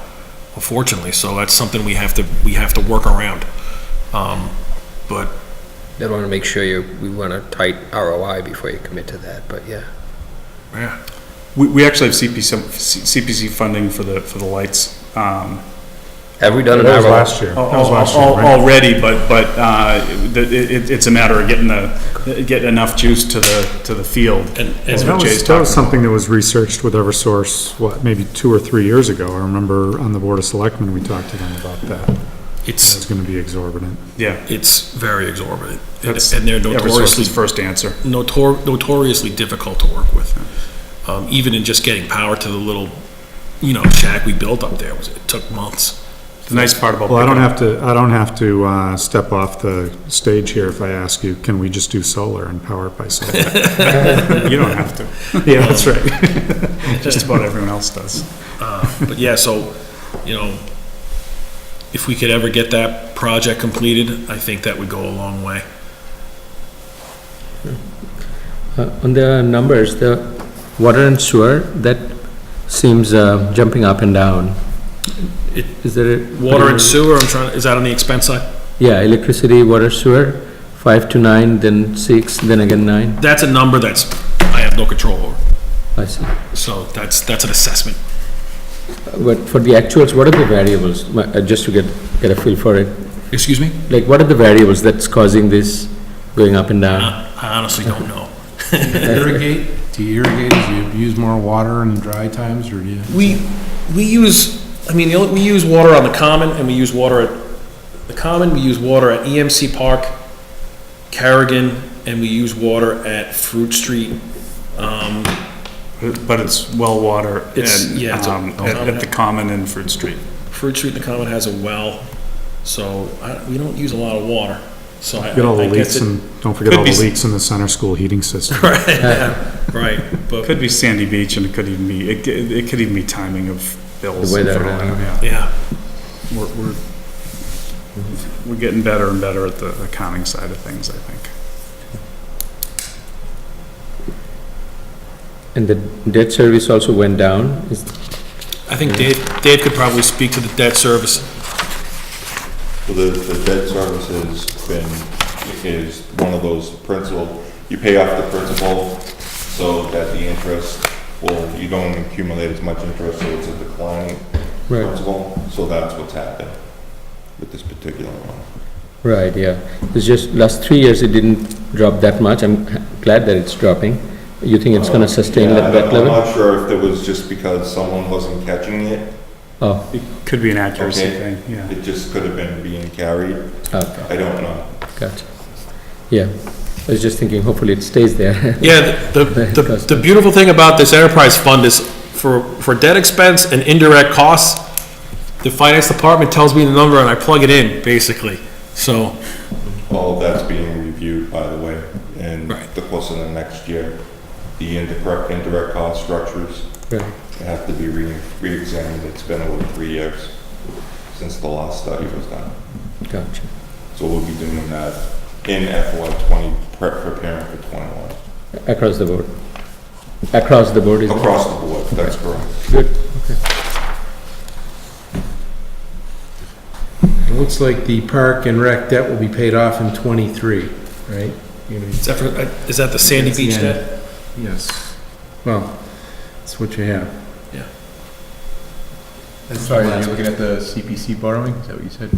unfortunately, so that's something we have to work around. But They want to make sure we want a tight ROI before you commit to that, but yeah. yeah, We actually have CPC funding for the lights. Have we done an That was ROI? last year. That was last year, right? Already, but it's a matter of getting enough juice to the field. and That's That what Jay's was talking something that was researched with Eversource, maybe 2 or 3 years ago. I remember on the Board of Selectmen, we talked to them about that. It's it's gonna be exorbitant. Yeah, very exorbitant, that's and they're Eversource's first answer. notoriously difficult to work with. Even in just getting power to the little, shack we built up there, it took months. The nice part about Well, I don't have to step off the stage here if I ask you, can we just do solar and power it by solar? you don't have to. Yeah, that's right. Just about everyone else does. But yeah, so, if we could ever get that project completed, I think that would go a long way. On the numbers, the water and sewer, that seems jumping up and down. Is there a? Water and sewer, is that on the expense side? Yeah, electricity, water, sewer, 5 to 9, then 6, then again 9. That's a number I have no control over, I see. so that's an assessment. But for the actuals, what are the variables, just to get a feel for it? Excuse me? Like, what are the variables that's causing this going up and down? I honestly don't know. Irrigate? Do you irrigate as you use more water in dry times, or do you? We use water on the Common, and we use water at the Common, we use water at EMC Park, Carrigan, and we use water at Fruit Street. But it's well water It's- and, yeah, it's a- at the Common and Fruit Street. Fruit Street and the Common has a well, so we don't use a lot of water, so I Get all the I leaks guess it. and, don't forget Could all the be- leaks in the center school heating system. Right, but, Could be Sandy Beach, and it could even be timing of bills. The weather, Yeah. yeah, We're getting better and better at the accounting side of things, I think. And the debt service also went down? I think Dave could probably speak to the debt service. So the debt service is one of those principal, you pay off the principal so that the interest, you don't accumulate as much interest, so it's a declining Right. principal. So that's what's happened with this particular one. Right, yeah. It's just last 3 years it didn't drop that much. I'm glad that it's dropping. You think it's gonna sustain Yeah, that I'm level? not sure if it was just because someone wasn't catching it. Oh, It could be an accuracy Okay. thing, yeah. It just could have been being carried. okay, I don't know. gotcha. Yeah, I was just thinking, hopefully it stays there. Yeah, the beautiful thing about this enterprise fund is for debt expense and indirect costs, the finance department tells me the number and I plug it in, basically, so. All of that's being reviewed, by the way, and Right. the course of the next year. The indirect cost structures Right. have to be re-examined. It's been over 3 years since the last study was done. Gotcha. So we'll be doing that in FY '20, preparing for '21. Across the board? Across the board is it? Across the board, that's correct. Good. It looks like the park and rec debt will be paid off in '23, right? Is that the Sandy That's the Beach end. debt? Yes. Well, that's what you have. Sorry, you're looking at the CPC borrowing, is that what you said?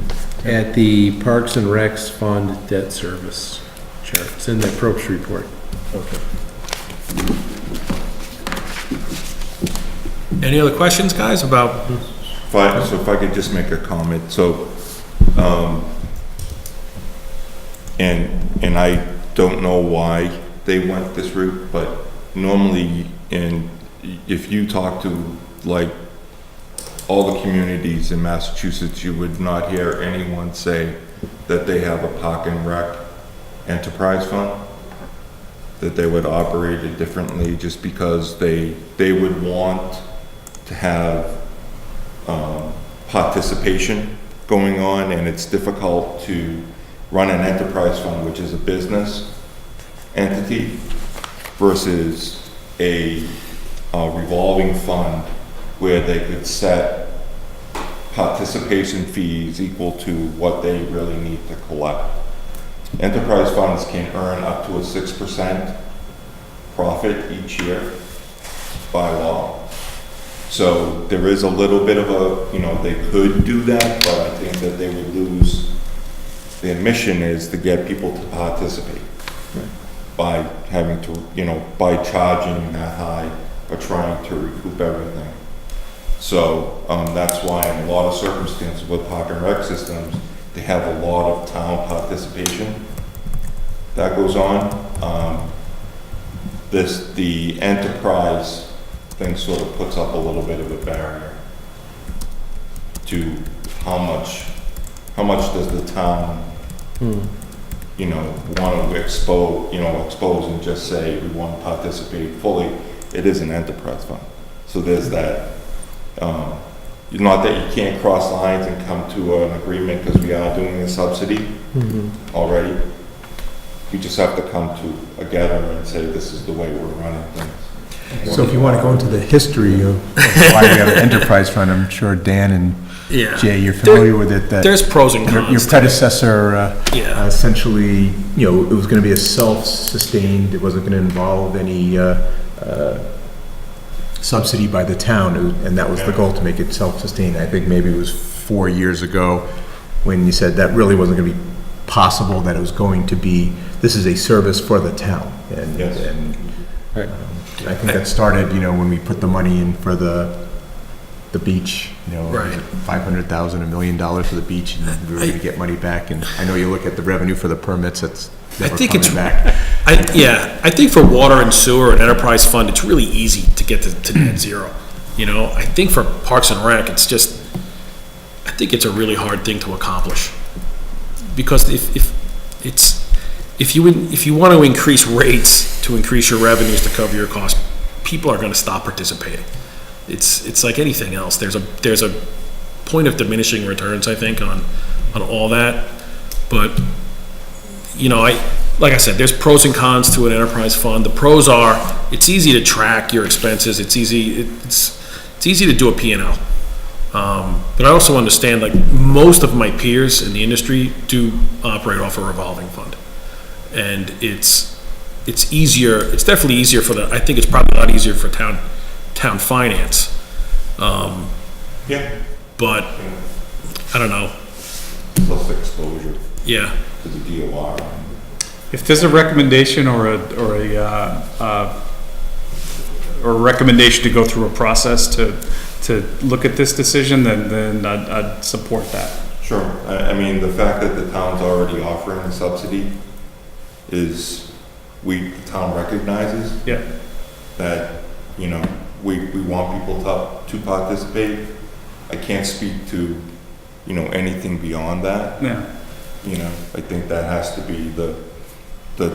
At the Parks and Recs Fund debt service chart. It's in the approach report. Okay. Any other questions, guys, about? If I could just make a comment, so, and I don't know why they went this route, but normally if you talk to like all the communities in Massachusetts, you would not hear anyone say that they have a park and rec enterprise fund, that they would operate it differently just because they would want to have participation going on, and it's difficult to run an enterprise fund, which is a business entity, versus a revolving fund where they could set participation fees equal to what they really need to collect. Enterprise funds can earn up to a 6% profit each year by law. So there is a little bit of a, they could do that, but I think that they would lose. Their mission is to get people to participate by having to, by charging that high or trying to recoup everything. So that's why in a lot of circumstances with park and rec systems, they have a lot of town participation that goes on. The enterprise thing sort of puts up a little bit of a barrier to how much does the town, want to expose and just say we want to participate fully. It is an enterprise fund. So there's that. Not that you can't cross lines and come to an agreement because we are doing a subsidy already. We just have to come together and say this is the way we're running things. So if you want to go into the history of why we have an enterprise fund, I'm sure Dan and Jay, you're familiar with it. There's pros and cons. Your predecessor essentially, it was going to be a self-sustained, it wasn't going to involve any subsidy by the town, and that was the goal, to make it self-sustained. I think maybe it was 4 years ago when you said that really wasn't going to be possible, that it was going to be, this is a service for the town. And, Right. I think that started, when we put the money in for the beach, Right. $500,000, $1 million for the beach, and we were going to get money back. And I know you look at the revenue for the permits, that's never coming back. I think for water and sewer and enterprise fund, it's really easy to get to net zero. I think for parks and rec, I think it's a really hard thing to accomplish. Because if you want to increase rates to increase your revenues to cover your costs, people are going to stop participating. It's like anything else. There's a point of diminishing returns, I think, on all that. But like I said, there's pros and cons to an enterprise fund. The pros are it's easy to track your expenses. It's easy to do a P&L. But I also understand, like, most of my peers in the industry do operate off a revolving fund. And it's easier, it's definitely easier I think it's probably a lot easier for town finance. But I don't know. Plus exposure. Yeah. To the DOR. If there's a recommendation or a recommendation to go through a process to look at this decision, then I'd support that. Sure. I mean, the fact that the town's already offering a subsidy is, the town recognizes that, we want people to participate. I can't speak to, anything beyond that. Yeah. I think that has to be the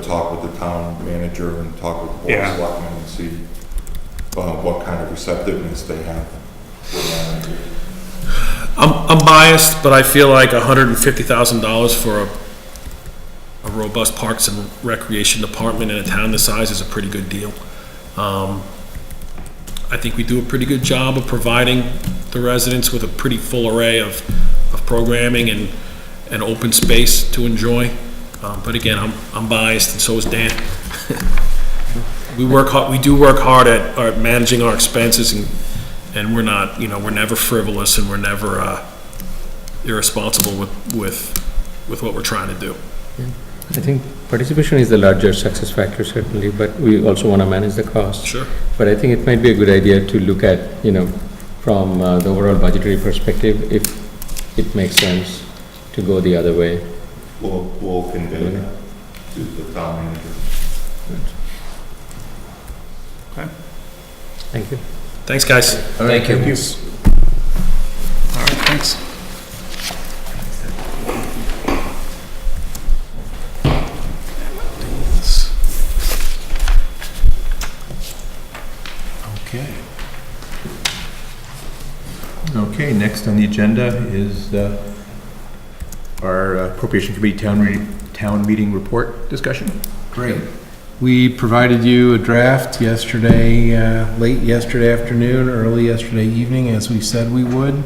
talk with the town manager and talk with the board of selectmen and see what kind of receptiveness they have. I'm biased, but I feel like $150,000 for a robust parks and recreation department in a town this size is a pretty good deal. I think we do a pretty good job of providing the residents with a pretty full array of programming and open space to enjoy. But again, I'm biased, and so is Dan. We do work hard at managing our expenses, and we're not, we're never frivolous, and we're never irresponsible with what we're trying to do. I think participation is the larger success factor, certainly, but we also want to manage the cost. Sure. But I think it might be a good idea to look at, from the overall budgetary perspective, if it makes sense to go the other way. We'll convey that to the town manager. Thank you. Thanks, guys. Thank you. All right, thanks. Okay. Okay, next on the agenda is our Appropriation Committee town meeting report discussion. Great. We provided you a draft yesterday, late yesterday afternoon, early yesterday evening, as we said we would.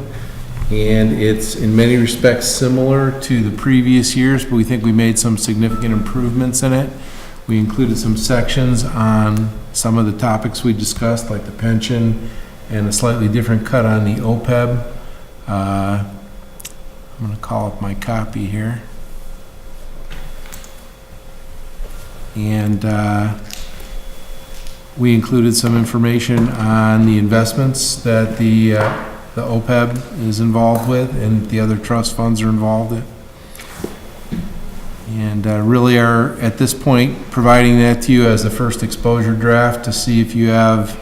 And it's in many respects similar to the previous years, but we think we made some significant improvements in it. We included some sections on some of the topics we discussed, like the pension, and a slightly different cut on the OPEB. I'm going to call up my copy here. And we included some information on the investments that the OPEB is involved with and the other trust funds are involved in. And really are, at this point, providing that to you as the first exposure draft to see if you have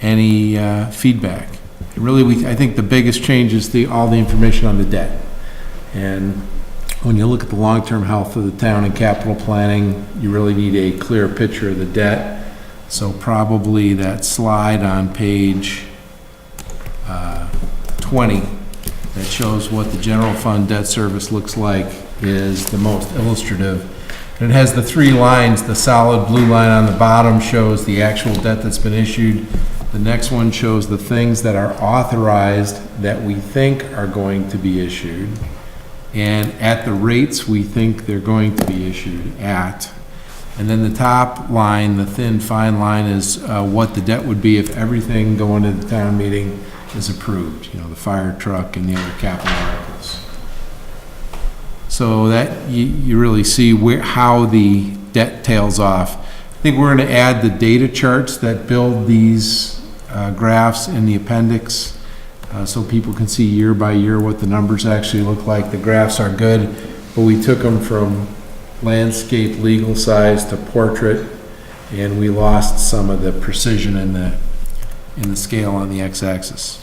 any feedback. Really, I think the biggest change is all the information on the debt. And when you look at the long-term health of the town and capital planning, you really need a clear picture of the debt. So probably that slide on page 20 that shows what the general fund debt service looks like is the most illustrative. And it has the three lines. The solid blue line on the bottom shows the actual debt that's been issued. The next one shows the things that are authorized that we think are going to be issued, and at the rates we think they're going to be issued at. And then the top line, the thin, fine line, is what the debt would be if everything going to the town meeting is approved, you know, the fire truck and the other capital articles. So that you really see how the debt tails off. I think we're going to add the data charts that build these graphs in the appendix so people can see year by year what the numbers actually look like. The graphs are good, but we took them from landscape legal size to portrait, and we lost some of the precision in the scale on the x-axis.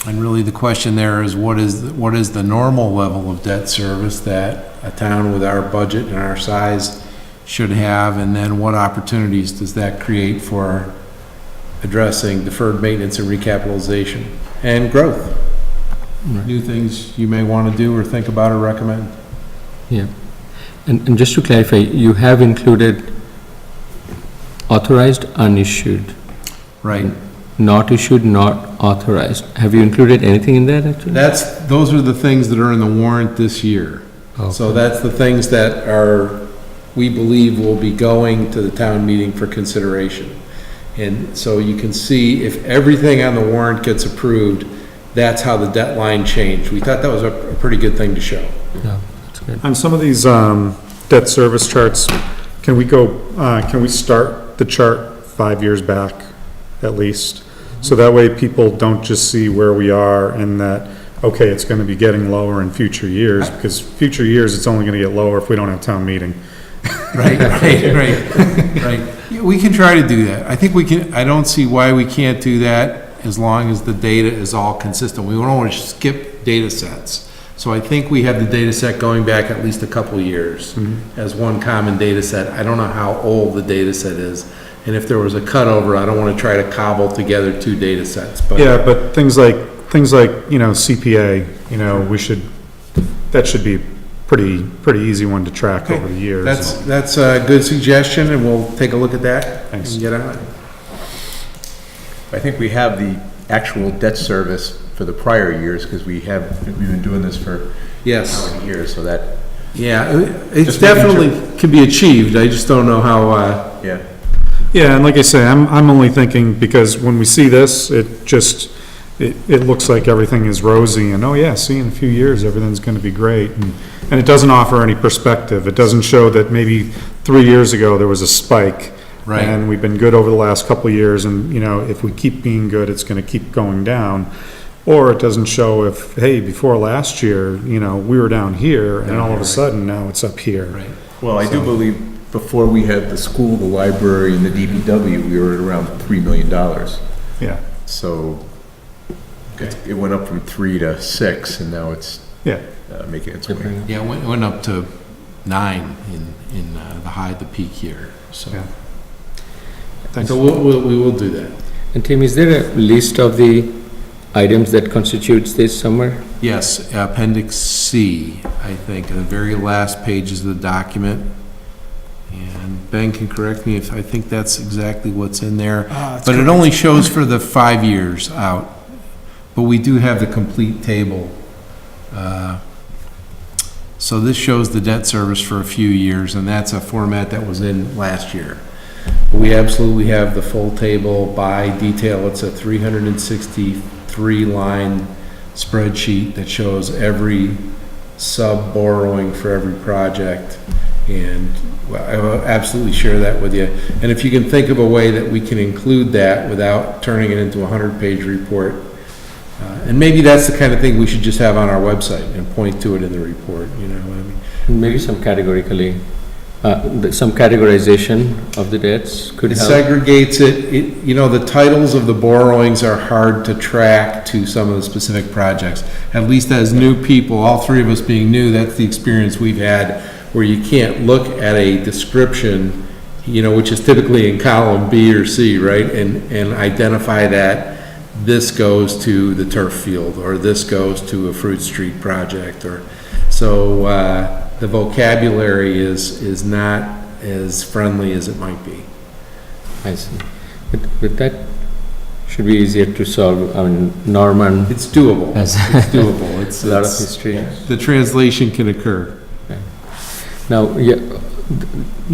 And really the question there is what is the normal level of debt service that a town with our budget and our size should have, and then what opportunities does that create for addressing deferred maintenance and recapitalization and growth? Right. New things you may want to do or think about or recommend. Yeah. And just to clarify, you have included authorized, unissued. Right. Not issued, not authorized. Have you included anything in that actually? Those are the things that are in the warrant this year. Okay. So that's the things that we believe will be going to the town meeting for consideration. And so you can see if everything on the warrant gets approved, that's how the debt line changed. We thought that was a pretty good thing to show. Yeah, that's good. On some of these debt service charts, can we start the chart 5 years back at least? So that way people don't just see where we are and that, okay, it's going to be getting lower in future years, because future years it's only going to get lower if we don't have town meeting. Right. Yeah, we can try to do that. I think we can. I don't see why we can't do that as long as the data is all consistent. We don't want to skip data sets. So I think we have the data set going back at least a couple of years as one common data set. I don't know how old the data set is. And if there was a cutover, I don't want to try to cobble together two data sets. But Yeah, but things like, CPA, that should be pretty easy one to track over the years. That's a good suggestion, and we'll take a look at that. Thanks. And get on it. I think we have the actual debt service for the prior years, because we've been doing this for Yes. how many years, so that, Yeah, it Just making definitely can be achieved. I just don't know how, yeah. Yeah, and like I say, I'm only thinking, because when we see this, it looks like everything is rosy, and, oh yeah, see, in a few years, everything's gonna be great, and it doesn't offer any perspective. It doesn't show that maybe 3 years ago, there was a spike. Right. And we've been good over the last couple of years, and, if we keep being good, it's gonna keep going down. Or it doesn't show if, hey, before last year, we were down here, and all of a sudden, now it's up here. right. Well, I do believe before we had the school, the library, and the DPW, we were at around $3 million. Yeah, So it went up from 3 to 6, and now it's yeah. making its way. Yeah, it went up to 9 in the peak year, so. Yeah. So we will do that. And Tim, is there a list of the items that constitutes this somewhere? Yes, Appendix C, I think, the very last pages of the document. And Ben can correct me if I think that's exactly what's in there. But it only shows for the 5 years out. But we do have the complete table. So this shows the debt service for a few years, and that's a format that was in last year. We absolutely have the full table by detail. It's a 363-line spreadsheet that shows every sub-borrowing for every project. And I will absolutely share that with you. And if you can think of a way that we can include that without turning it into a 100-page report, and maybe that's the kind of thing we should just have on our website and point to it in the report, you know, I mean. Maybe some categorically, some categorization of the debts could It help. segregates it, you know, the titles of the borrowings are hard to track to some of the specific projects. At least as new people, all three of us being new, that's the experience we've had, where you can't look at a description, you know, which is typically in column B or C, right? And identify that this goes to the turf field, or this goes to a Fruit Street project, or, so, the vocabulary is not as friendly as it might be. I see. But that should be easier to solve. I mean, Norman It's doable. has It's doable. It's a lot of it's- history. The translation can occur. Now, yeah,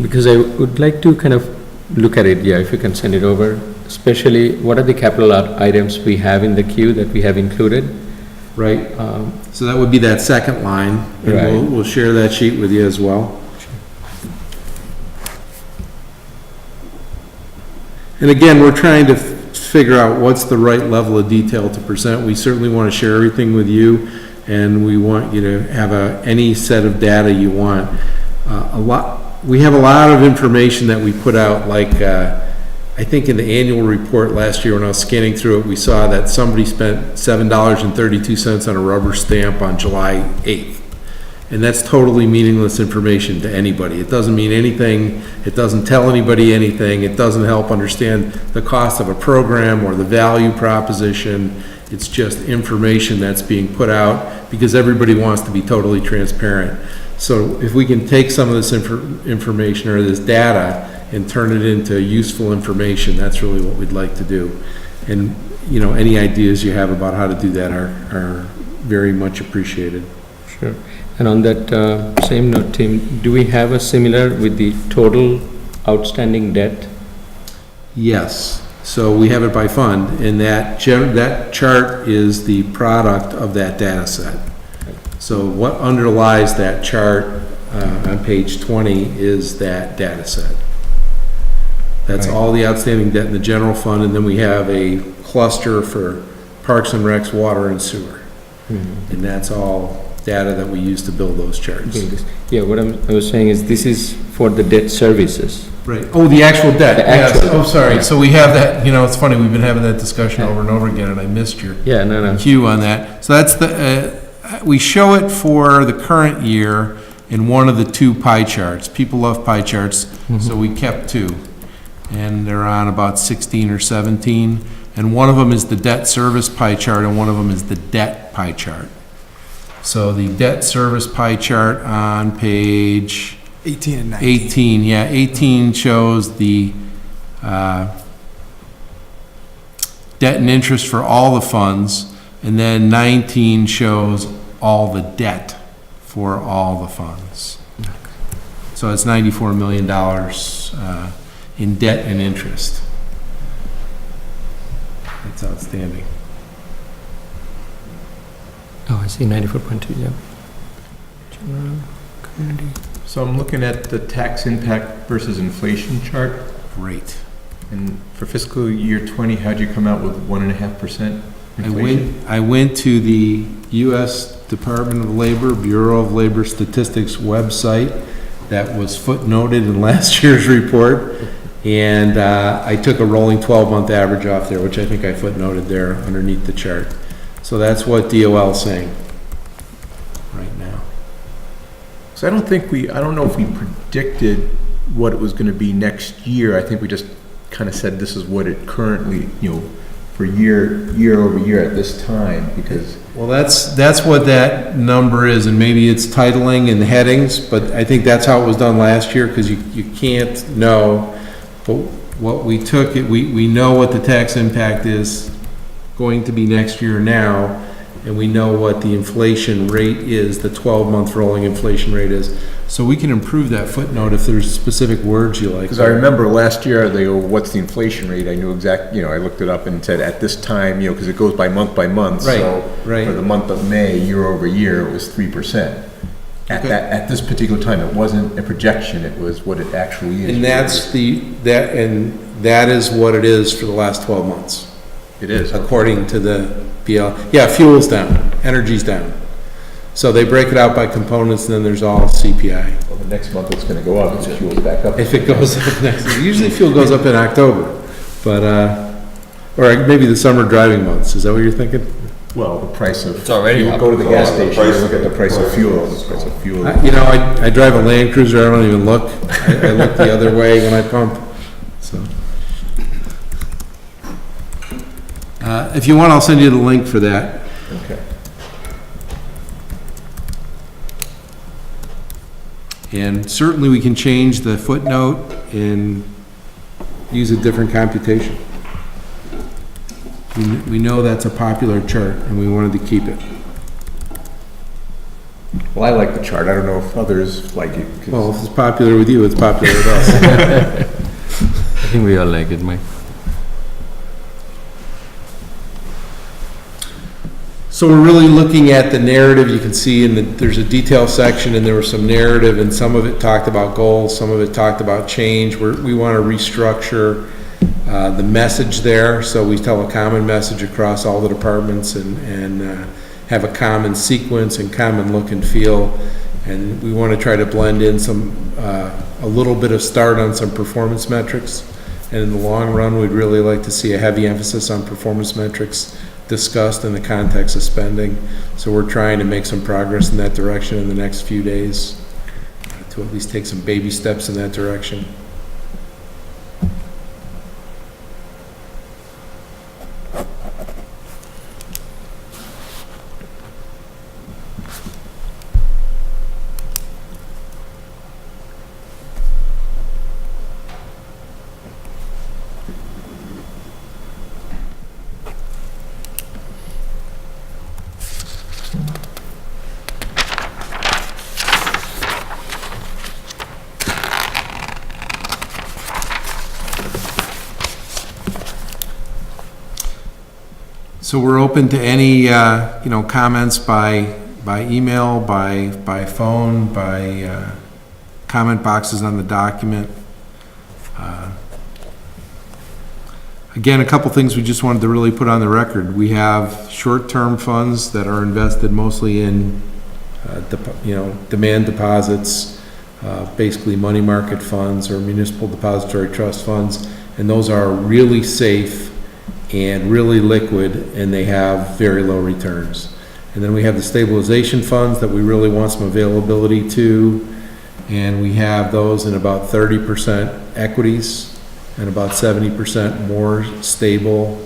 because I would like to kind of look at it, yeah, if you can send it over, especially what are the capital items we have in the queue that we have included? Right. So that would be that second line, and Right. we'll share that sheet with you as well. And again, we're trying to figure out what's the right level of detail to present. We certainly want to share everything with you, and we want you to have any set of data you want. We have a lot of information that we put out, like, I think in the annual report last year when I was scanning through it, we saw that somebody spent $7.32 on a rubber stamp on July 8th. And that's totally meaningless information to anybody. It doesn't mean anything, it doesn't tell anybody anything, it doesn't help understand the cost of a program or the value proposition. It's just information that's being put out because everybody wants to be totally transparent. So if we can take some of this information or this data and turn it into useful information, that's really what we'd like to do. And, you know, any ideas you have about how to do that are very much appreciated. Sure. And on that same note, Tim, do we have a similar with the total outstanding debt? Yes, so we have it by fund, and that chart is the product of that data set. So what underlies that chart on page 20 is that data set. That's all the outstanding debt in the general fund, and then we have a cluster for Parks and Recs, water and sewer. And that's all data that we use to build those charts. Yeah, what I was saying is this is for the debt services. Right. Oh, the actual debt. The actual Yes. Oh, debt, sorry. yeah. So we have that, you know, it's funny, we've been having that discussion over and over again, and I missed your Yeah, no. cue on that. So that's we show it for the current year in one of the two pie charts. People love pie charts, so we kept two. And they're on about 16 or 17. And one of them is the debt service pie chart, and one of them is the debt pie chart. So the debt service pie chart on page 18 and 19. 18, yeah, 18 shows the debt and interest for all the funds, and then 19 shows all the debt for all the funds. So it's $94 million in debt and interest. That's outstanding. Oh, I see, 94.2, yeah. General, community. So I'm looking at the tax impact versus inflation chart, Great. and for fiscal year '20, how'd you come out with 1.5% inflation? I went to the U.S. Department of Labor, Bureau of Labor Statistics website, that was footnoted in last year's report. And I took a rolling 12-month average off there, which I think I footnoted there underneath the chart. So that's what DOL is saying right now. So I don't know if we predicted what it was gonna be next year. I think we just kind of said this is what it currently, for year over year at this time, because. Well, that's what that number is, and maybe it's titling and headings, but I think that's how it was done last year, because you can't know. But what we took, we know what the tax impact is going to be next year now, and we know what the inflation rate is, the 12-month rolling inflation rate is. So we can improve that footnote if there's specific words you like. Because I remember last year, they go, what's the inflation rate? I knew I looked it up and said at this time, because it goes by month. Right, So right. for the month of May, year over year, it was 3%. At this particular time, it wasn't a projection, it was what it actually is. And that is what it is for the last 12 months. It is. According to the BL. Yeah, fuel's down, energy's down. So they break it out by components, and then there's all CPI. Well, the next month it's gonna go up, if fuel's back up. If it goes up next, usually fuel goes up in October, but, or maybe the summer driving months, is that what you're thinking? Well, the price of. It's already You up. go to the gas Oh, the station, you price look at the of- price of fuel, the price of fuel. I drive a Land Cruiser, I don't even look, I look the other way when I pump, so. If you want, I'll send you the link for that. Okay. And certainly we can change the footnote and use a different computation. We know that's a popular chart, and we wanted to keep it. Well, I like the chart, I don't know if others like it. 'Cause- Well, if it's popular with you, it's popular with us. I think we all like it, Mike. So we're really looking at the narrative. You can see there's a detail section, and there was some narrative, and some of it talked about goals, some of it talked about change. We want to restructure the message there, so we tell a common message across all the departments and have a common sequence and common look and feel. And we want to try to blend in a little bit of start on some performance metrics. And in the long run, we'd really like to see a heavy emphasis on performance metrics discussed in the context of spending. So we're trying to make some progress in that direction in the next few days, to at least take some baby steps in that direction. So we're open to any, comments by email, by phone, by comment boxes on the document. Again, a couple things we just wanted to really put on the record. We have short-term funds that are invested mostly in, demand deposits, basically money market funds or municipal depository trust funds, and those are really safe and really liquid, and they have very low returns. And then we have the stabilization funds that we really want some availability to, and we have those in about 30% equities and about 70% more stable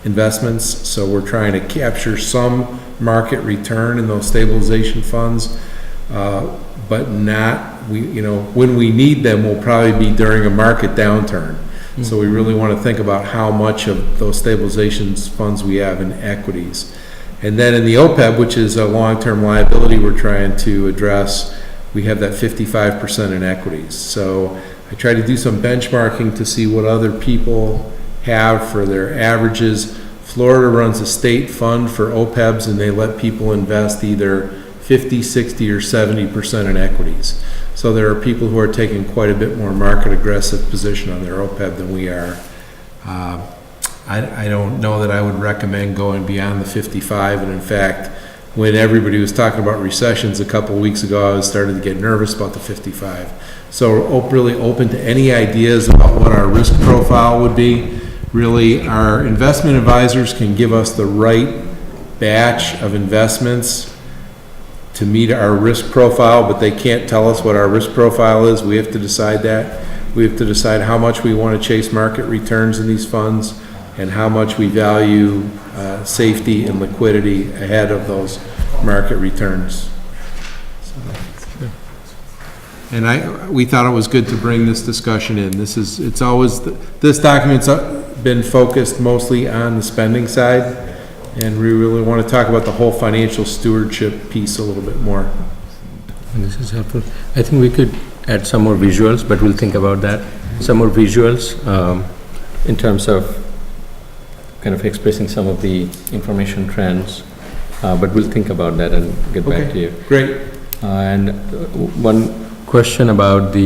investments. So we're trying to capture some market return in those stabilization funds, but not, when we need them will probably be during a market downturn. So we really want to think about how much of those stabilization funds we have in equities. And then in the OPEB, which is a long-term liability we're trying to address, we have that 55% in equities. So I try to do some benchmarking to see what other people have for their averages. Florida runs a state fund for OPEBs, and they let people invest either 50, 60, or 70% in equities. So there are people who are taking quite a bit more market aggressive position on their OPEB than we are. I don't know that I would recommend going beyond the 55, and in fact, when everybody was talking about recessions a couple of weeks ago, I was starting to get nervous about the 55. So we're really open to any ideas about what our risk profile would be. Really, our investment advisors can give us the right batch of investments to meet our risk profile, but they can't tell us what our risk profile is. We have to decide that. We have to decide how much we want to chase market returns in these funds and how much we value safety and liquidity ahead of those market returns. And we thought it was good to bring this discussion in. This document's been focused mostly on the spending side, and we really want to talk about the whole financial stewardship piece a little bit more. And this is helpful. I think we could add some more visuals, but we'll think about that. Some more visuals in terms of kind of expressing some of the information trends, but we'll think about that and get back to you. Great. And one question about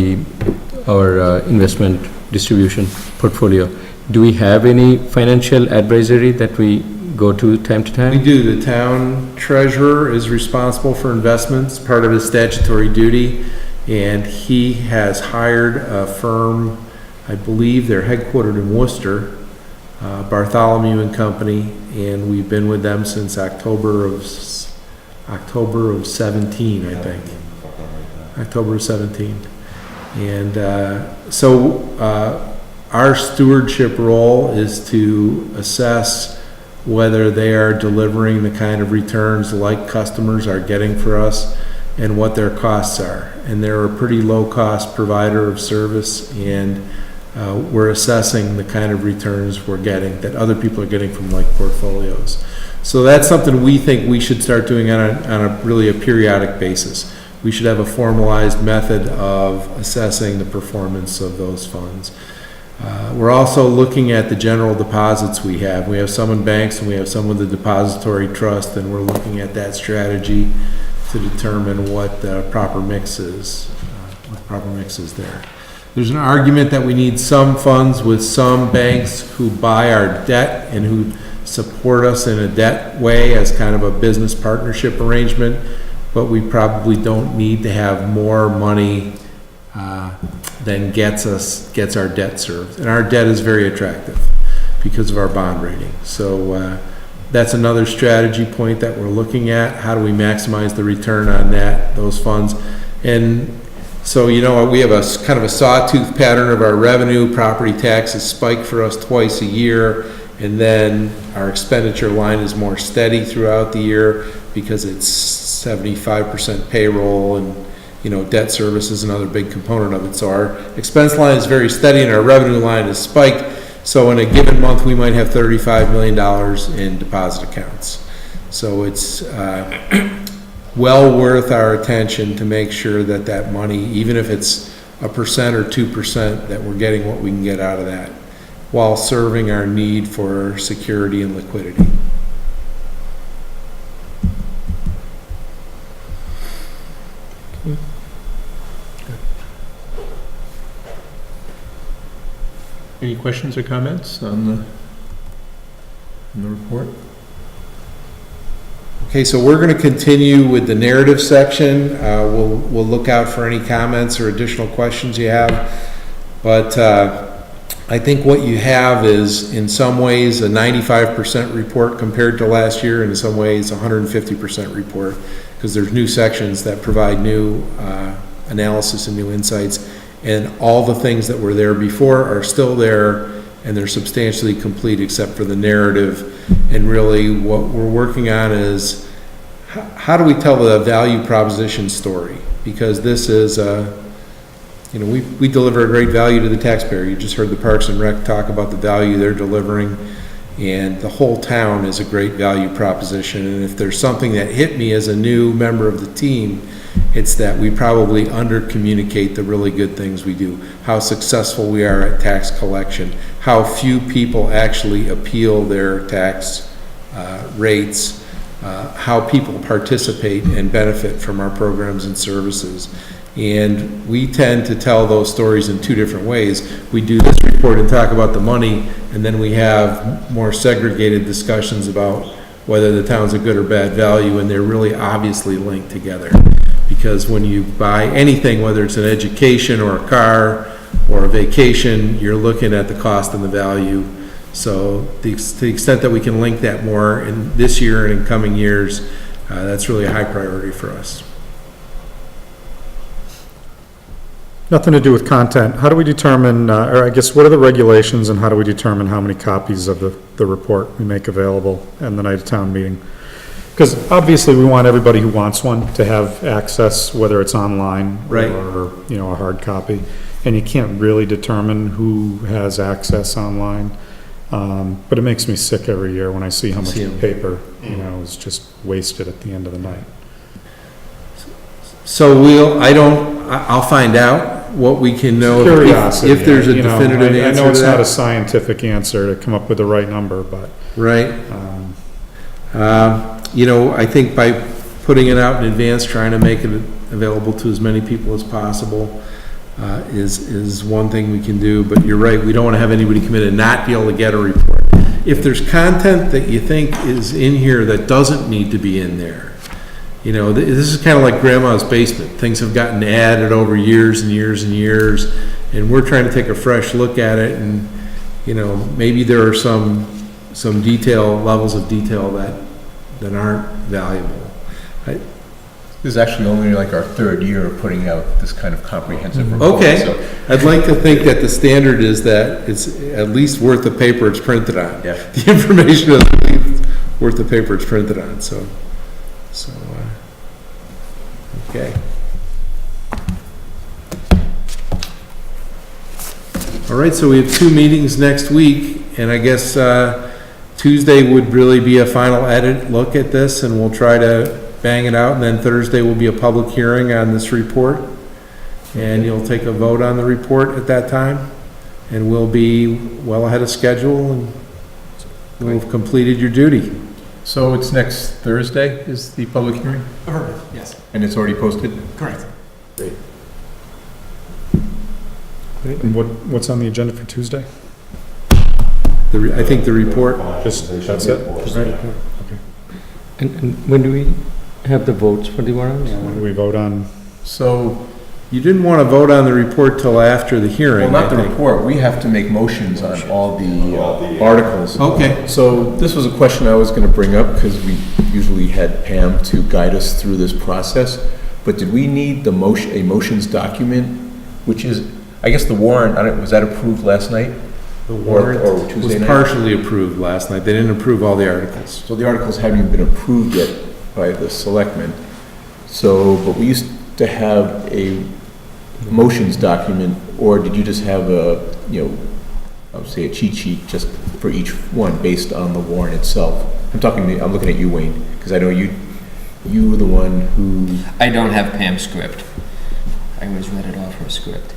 our investment distribution portfolio. Do we have any financial advisory that we go to time to time? We do. The town treasurer is responsible for investments, part of his statutory duty, and he has hired a firm, I believe they're headquartered in Worcester, Bartholomew and Company, and we've been with them since October of 17, I think. October of 17. And so our stewardship role is to assess whether they are delivering the kind of returns like customers are getting for us and what their costs are. And they're a pretty low-cost provider of service, and we're assessing the kind of returns we're getting, that other people are getting from like portfolios. So that's something we think we should start doing on a really a periodic basis. We should have a formalized method of assessing the performance of those funds. We're also looking at the general deposits we have. We have some in banks and we have some with the depository trust, and we're looking at that strategy to determine what the proper mix is. There. There's an argument that we need some funds with some banks who buy our debt and who support us in a debt way as kind of a business partnership arrangement, but we probably don't need to have more money than gets our debt served. And our debt is very attractive because of our bond rating. So that's another strategy point that we're looking at. How do we maximize the return on those funds? And so, we have a kind of a sawtooth pattern of our revenue. Property taxes spike for us twice a year, and then our expenditure line is more steady throughout the year because it's 75% payroll, and debt service is another big component of it. So our expense line is very steady and our revenue line is spiked. So in a given month, we might have $35 million in deposit accounts. So it's well worth our attention to make sure that money, even if it's 1% or 2%, that we're getting what we can get out of that while serving our need for security and liquidity. Any questions or comments on the report? Okay, so we're going to continue with the narrative section. We'll look out for any comments or additional questions you have. But I think what you have is, in some ways, a 95% report compared to last year, and in some ways, a 150% report, because there's new sections that provide new analysis and new insights. And all the things that were there before are still there, and they're substantially complete except for the narrative. And really what we're working on is how do we tell the value proposition story? Because this is we deliver a great value to the taxpayer. You just heard the Parks and Rec talk about the value they're delivering, and the whole town is a great value proposition. And if there's something that hit me as a new member of the team, it's that we probably under-communicate the really good things we do, how successful we are at tax collection, how few people actually appeal their tax rates, how people participate and benefit from our programs and services. And we tend to tell those stories in two different ways. We do this report and talk about the money, and then we have more segregated discussions about whether the town's a good or bad value, and they're really obviously linked together. Because when you buy anything, whether it's an education or a car or a vacation, you're looking at the cost and the value. So to the extent that we can link that more in this year and in coming years, that's really a high priority for us. Nothing to do with content. How do we determine, or I guess, what are the regulations and how do we determine how many copies of the report we make available in the night of town meeting? Because obviously we want everybody who wants one to have access, whether it's online Right. or, you know, a hard copy. And you can't really determine who has access online. But it makes me sick every year when I see how much See 'em. paper, you know, is just wasted at the end of the night. So I'll find out what we can know. Curiosity. If there's a you know, definitive I answer know it's to not a that. scientific answer to come up with the right number, but, Right. You know, I think by putting it out in advance, trying to make it available to as many people as possible, is one thing we can do, but you're right, we don't want to have anybody come in and not be able to get a report. If there's content that you think is in here that doesn't need to be in there, you know, this is kind of like grandma's basement. Things have gotten added over years and years and years, and we're trying to take a fresh look at it, and, you know, maybe there are some levels of detail that aren't valuable. This is actually only like our third year of putting out this kind of comprehensive report. Okay, so- I'd like to think that the standard is that it's at least worth the paper it's printed on. Yeah. The information is at least worth the paper it's printed on, okay. All right, so we have 2 meetings next week, and I guess Tuesday would really be a final edit look at this, and we'll try to bang it out, and then Thursday will be a public hearing on this report, and you'll take a vote on the report at that time, and we'll be well ahead of schedule, and we'll have completed your duty. So it's next Thursday is the public hearing, Yes, and it's already posted? correct. and what's on the agenda for Tuesday? I think the report, Just, that's it? And when do we have the votes for the warrants? When do we vote on? So, you didn't want to vote on the report till after the hearing, well, not I the think. report, we have to make motions on all the articles. Okay. So this was a question I was gonna bring up, because we usually had Pam to guide us through this process, but did we need a motions document, which is, I guess the warrant, was that approved last night? The warrant Or was Tuesday night? partially approved last night. They didn't approve all the articles. So the articles haven't even been approved yet by the selectmen. So, but we used to have a motions document, or did you just have a, you know, I would say a cheat sheet just for each one based on the warrant itself? I'm looking at you, Wayne, because I know you were the one who, I don't have Pam's script. I always read it off her script.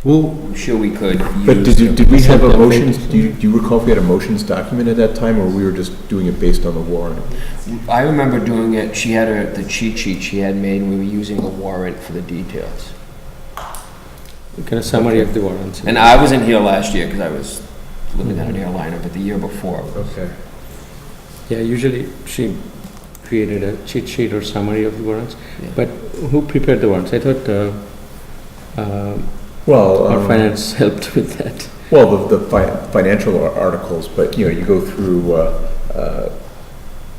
Well, I'm sure we could use. but did we have a motions, do you recall if we had a motions document at that time, or we were just doing it based on the warrant? I remember doing it, she had the cheat sheet she had made, and we were using a warrant for the details. Kind of summary of the warrants. And I wasn't here last year, because I was living on an airliner, but the year before. Okay. Yeah, usually she created a cheat sheet or summary of the warrants. Yeah. But who prepared the warrants? I thought Well, our finance helped with that. well, the financial articles, but, you know, you go through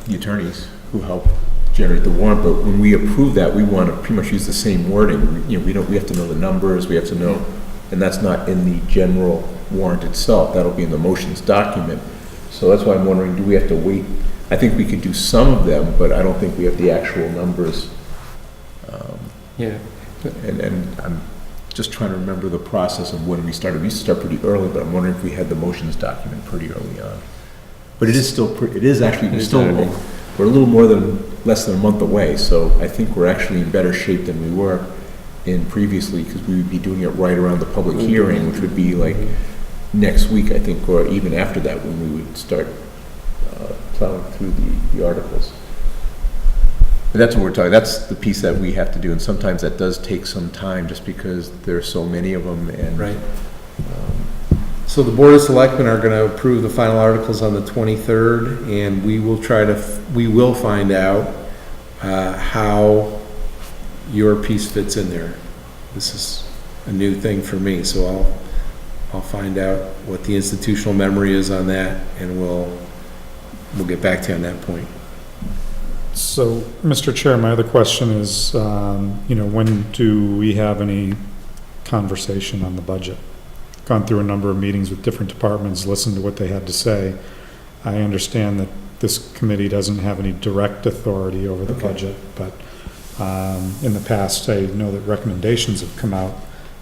the attorneys who help generate the warrant, but when we approve that, we want to pretty much use the same wording. You know, we have to know the numbers, we have to know, and that's not in the general warrant itself, that'll be in the motions document. So that's why I'm wondering, do we have to wait? I think we could do some of them, but I don't think we have the actual numbers. Yeah. And I'm just trying to remember the process of when we started. We used to start pretty early, but I'm wondering if we had the motions document pretty early on. But it is still, it is actually, we're a little less than a month away, so I think we're actually in better shape than we were in previously, because we would be doing it right around the public hearing, which would be like next week, I think, or even after that, when we would start plowing through the articles. But that's what we're talking, that's the piece that we have to do, and sometimes that does take some time, just because there are so many of them, and right. So the Board of Selectmen are gonna approve the final articles on the 23rd, and we will find out, how your piece fits in there. This is a new thing for me, so I'll find out what the institutional memory is on that, and we'll get back to you on that point. So, Mr. Chair, my other question is, when do we have any conversation on the budget? Gone through a number of meetings with different departments, listened to what they had to say. I understand that this committee doesn't have any direct authority over the budget, but in the past, I know that recommendations have come out,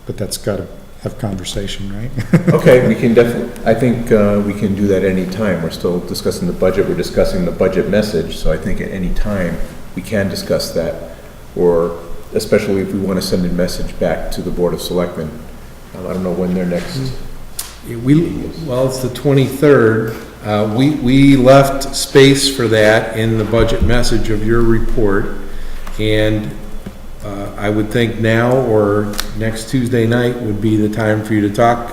but that's got to have conversation, right? Okay, we can definitely, I think we can do that any time. We're still discussing the budget, we're discussing the budget message, so I think at any time we can discuss that, or especially if we want to send a message back to the Board of Selectmen. I don't know when their next Well, it's the 23rd. We left space for that in the budget message of your report, and I would think now or next Tuesday night would be the time for you to talk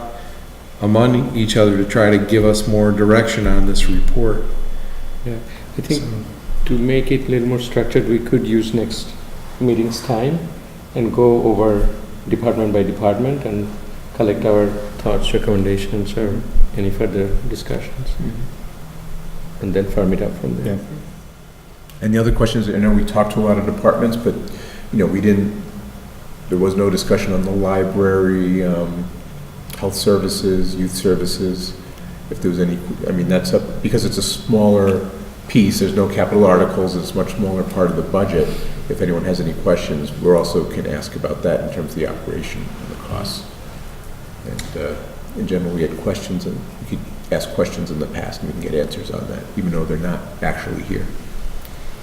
among each other to try to give us more direction on this report. Yeah, I think to make it a little more structured, we could use next meeting's time and go over department by department and collect our thoughts, recommendations, or any further discussions. And then firm it up from there. Yeah. And the other questions, I know we talked to a lot of departments, but, there was no discussion on the library, health services, youth services, if there was any, that's up, because it's a smaller piece, there's no capital articles, it's a much smaller part of the budget. If anyone has any questions, we also can ask about that in terms of the operation and the costs. And in general, we had questions, and we could ask questions in the past, and we can get answers on that, even though they're not actually here.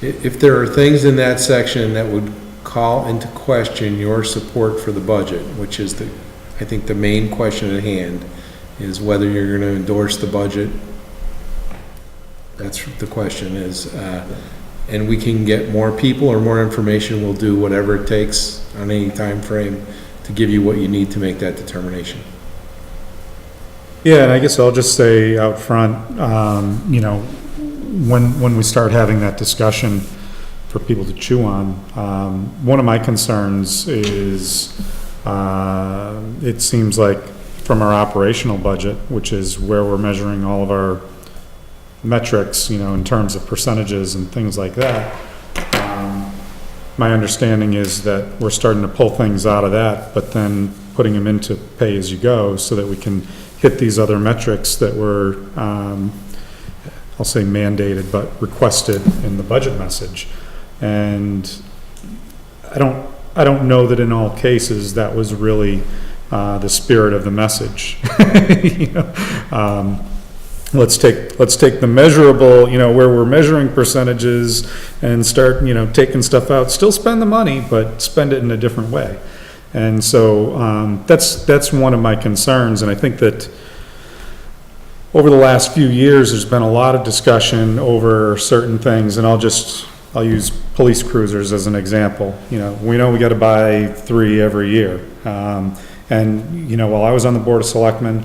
If there are things in that section that would call into question your support for the budget, which is I think the main question at hand, is whether you're going to endorse the budget. That's the question is, and we can get more people or more information, we'll do whatever it takes on any time frame to give you what you need to make that determination. Yeah, and I guess I'll just say out front, when we start having that discussion for people to chew on, one of my concerns is, it seems like from our operational budget, which is where we're measuring all of our metrics, in terms of percentages and things like that, my understanding is that we're starting to pull things out of that, but then putting them into pay-as-you-go so that we can hit these other metrics that were, I'll say mandated, but requested in the budget message. And I don't know that in all cases that was really the spirit of the message. Let's take the measurable, where we're measuring percentages and start, taking stuff out, still spend the money, but spend it in a different way. And so, that's one of my concerns. And I think that over the last few years, there's been a lot of discussion over certain things, and I'll use police cruisers as an example. We know we gotta buy 3 every year. While I was on the Board of Selectmen,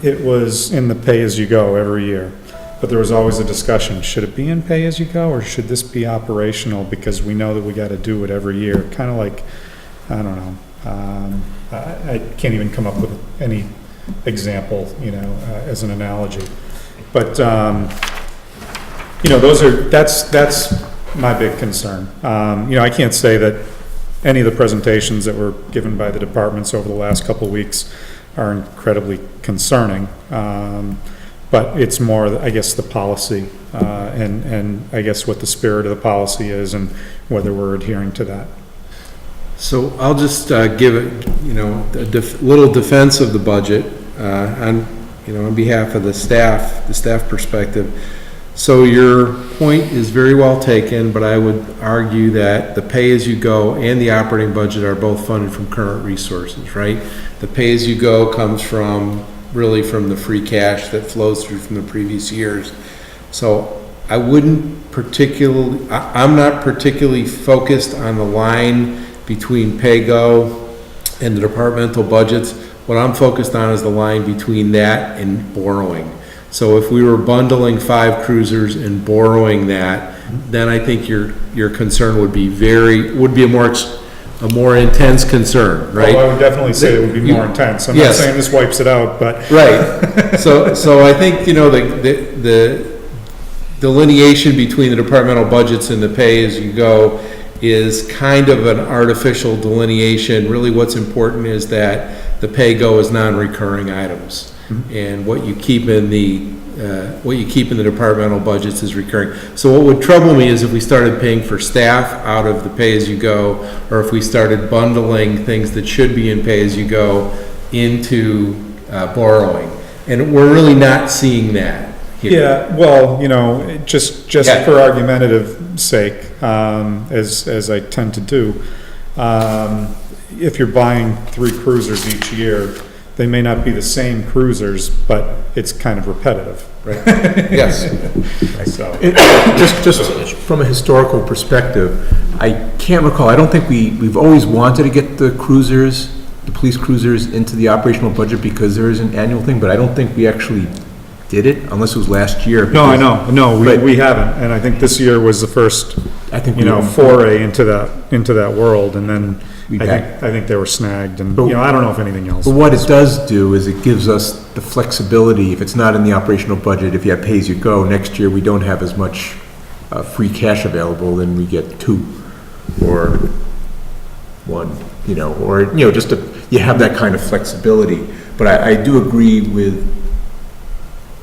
it was in the pay-as-you-go every year. But there was always a discussion, should it be in pay-as-you-go, or should this be operational, because we know that we gotta do it every year? Kind of like, I don't know, I can't even come up with any example, as an analogy. But, that's my big concern. I can't say that any of the presentations that were given by the departments over the last couple of weeks are incredibly concerning. But it's more, I guess, the policy, and I guess what the spirit of the policy is and whether we're adhering to that. So I'll just give it, a little defense of the budget on behalf of the staff perspective. So your point is very well taken, but I would argue that the pay-as-you-go and the operating budget are both funded from current resources, right? The pay-as-you-go comes really from the free cash that flows through from the previous years. So I wouldn't I'm not particularly focused on the line between pay-go and the departmental budgets. What I'm focused on is the line between that and borrowing. So if we were bundling 5 cruisers and borrowing that, then I think your concern would be a more intense concern, right? Well, I would definitely say it would be more intense. I'm not Yes. saying this wipes it out, but Right. So I think, the delineation between the departmental budgets and the pay-as-you-go is kind of an artificial delineation. Really, what's important is that the pay-go is non-recurring items. And what you keep in the departmental budgets is recurring. So what would trouble me is if we started paying for staff out of the pay-as-you-go, or if we started bundling things that should be in pay-as-you-go into borrowing. And we're really not seeing that here. yeah, well, just Yeah. for argumentative sake, as I tend to do, if you're buying 3 cruisers each year, they may not be the same cruisers, but it's kind of repetitive. Right. Yes. So, Just from a historical perspective, I can't recall, I don't think we've always wanted to get the cruisers, the police cruisers into the operational budget because there is an annual thing, but I don't think we actually did it unless it was last year. no, I know, no, But- we haven't, and I think this year was the first, I think foray into that world, and then We I think they were snagged, and, But- I don't know if anything else. But what it does do is it gives us the flexibility, if it's not in the operational budget, if you have pay-as-you-go, next year we don't have as much free cash available, then we get 2 or 1, just you have that kind of flexibility. But I do agree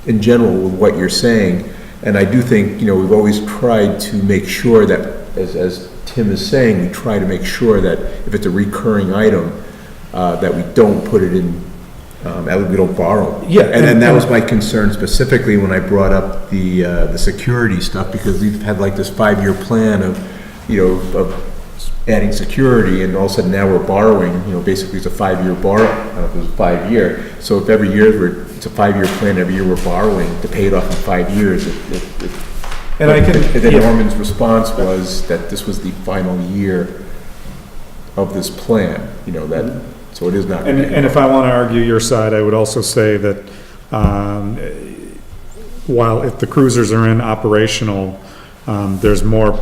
in general, with what you're saying, and I do think, we've always tried to make sure that, as Tim is saying, we try to make sure that if it's a recurring item, that we don't put it in, we don't borrow. Yeah, And then that was my concern specifically when I brought up the security stuff, because we've had like this 5-year plan of adding security, and all of a sudden now we're borrowing, basically it's a 5-year borrow, I don't know if it was 5-year. So if every year it's a 5-year plan, every year we're borrowing to pay it off in 5 years, And I can, and then yeah. Norman's response was that this was the final year of this plan, so it is not. And if I want to argue your side, I would also say that, while if the cruisers are in operational, there's more,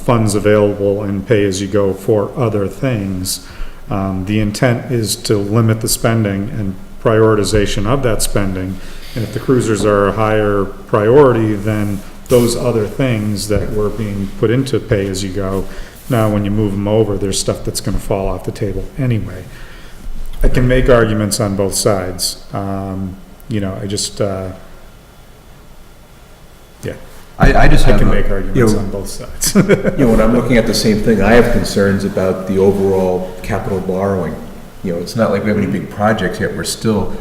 funds available and pay-as-you-go for other things. The intent is to limit the spending and prioritization of that spending. And if the cruisers are a higher priority than those other things that were being put into pay-as-you-go, now when you move them over, there's stuff that's gonna fall off the table anyway. I can make arguments on both sides. I just, yeah. I just I have, can make arguments on both sides. when I'm looking at the same thing, I have concerns about the overall capital borrowing. It's not like we have any big projects yet, we're still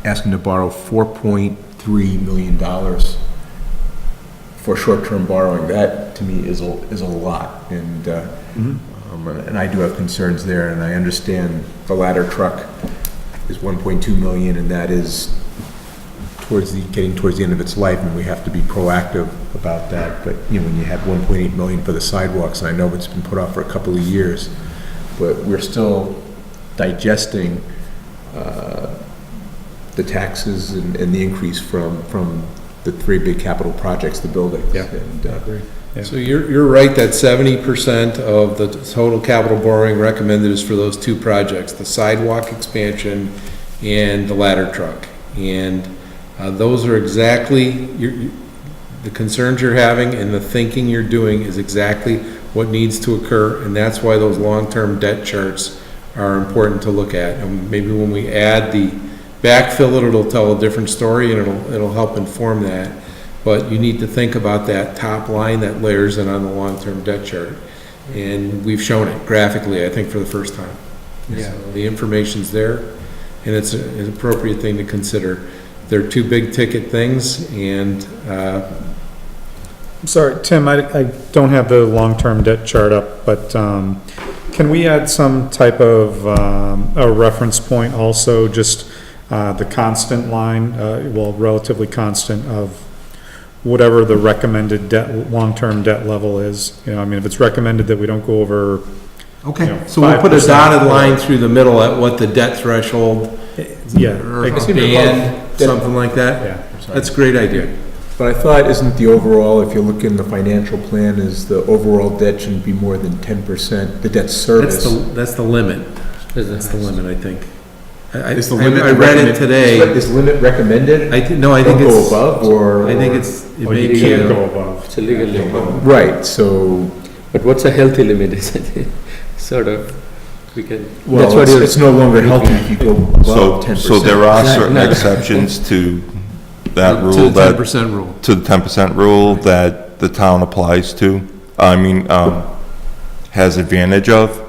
asking to borrow $4.3 million for short-term borrowing. That, to me, is a lot, and I do have concerns there, and I understand the ladder truck is 1.2 million, and that is getting towards the end of its life, and we have to be proactive about that. But, when you have 1.8 million for the sidewalks, and I know it's been put off for a couple of years, but we're still digesting the taxes and the increase from the 3 big capital projects, the buildings. Yeah. And, So you're right that 70% of the total capital borrowing recommended is for those 2 projects, the sidewalk expansion and the ladder truck. And those are exactly, the concerns you're having and the thinking you're doing is exactly what needs to occur, and that's why those long-term debt charts are important to look at. And maybe when we add the backfill, it'll tell a different story, and it'll help inform that. But you need to think about that top line that layers in on the long-term debt chart. And we've shown it graphically, I think, for the first time. Yeah. So the information's there, and it's an appropriate thing to consider. They're 2 big ticket things, and I'm sorry, Tim, I don't have the long-term debt chart up, but can we add some type of a reference point also, just the constant line, relatively constant of whatever the recommended debt, long-term debt level is? If it's recommended that we don't go over Okay, so we'll put a 5%. dotted line through the middle at what the debt threshold, Yeah, or like, band, something like that? yeah. That's a great idea. But I thought, isn't the overall, if you look in the financial plan, is the overall debt shouldn't be more than 10%, the debt service? That's the limit. That's the limit, I think. Is the limit I read it today. Is limit recommended? I think Don't go it's, above, or? I think it's, it Well, may you be, can't go above. It's a legal limit. Right, so, But what's a healthy limit, is it? Sort of, we can, that's well, what you're. it's no longer healthy if you go above 10%. So there are Right, certain no. exceptions to that to rule, the that, 10% rule. to the 10% rule that the town applies to, has advantage of.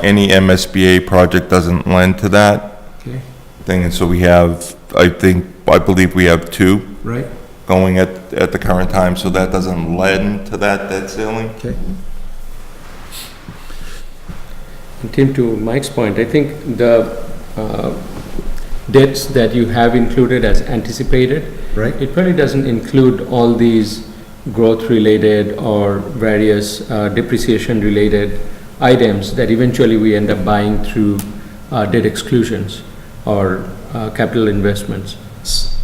Any MSBA project doesn't lend to that thing, and so we have, I believe we have 2 Right? going at the current time, so that doesn't lend to that debt ceiling. Okay. And Tim, to Mike's point, I think the debts that you have included as anticipated, Right? it probably doesn't include all these growth-related or various depreciation-related items that eventually we end up buying through debt exclusions or capital investments.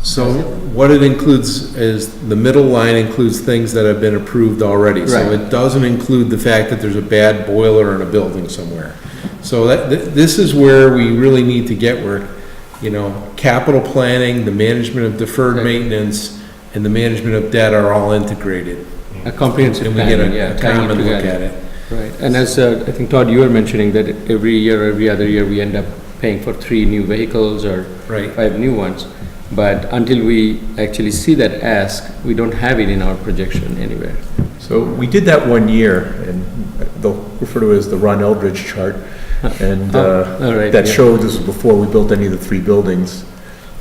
So what it includes is, the middle line includes things that have been approved already. So Right. it doesn't include the fact that there's a bad boiler in a building somewhere. So this is where we really need to get where, capital planning, the management of deferred Right. maintenance, and the management of debt are all integrated. A comprehensive And we get planning, yeah, a tying it common look together. at it. Right, and as I think Todd, you were mentioning that every year, every other year, we end up paying for 3 new vehicles or Right. 5 new ones. But until we actually see that ask, we don't have it in our projection anywhere. So we did that one year, and they'll refer to it as the Ron Eldridge chart. And all right, that yeah. showed, this was before we built any of the 3 buildings,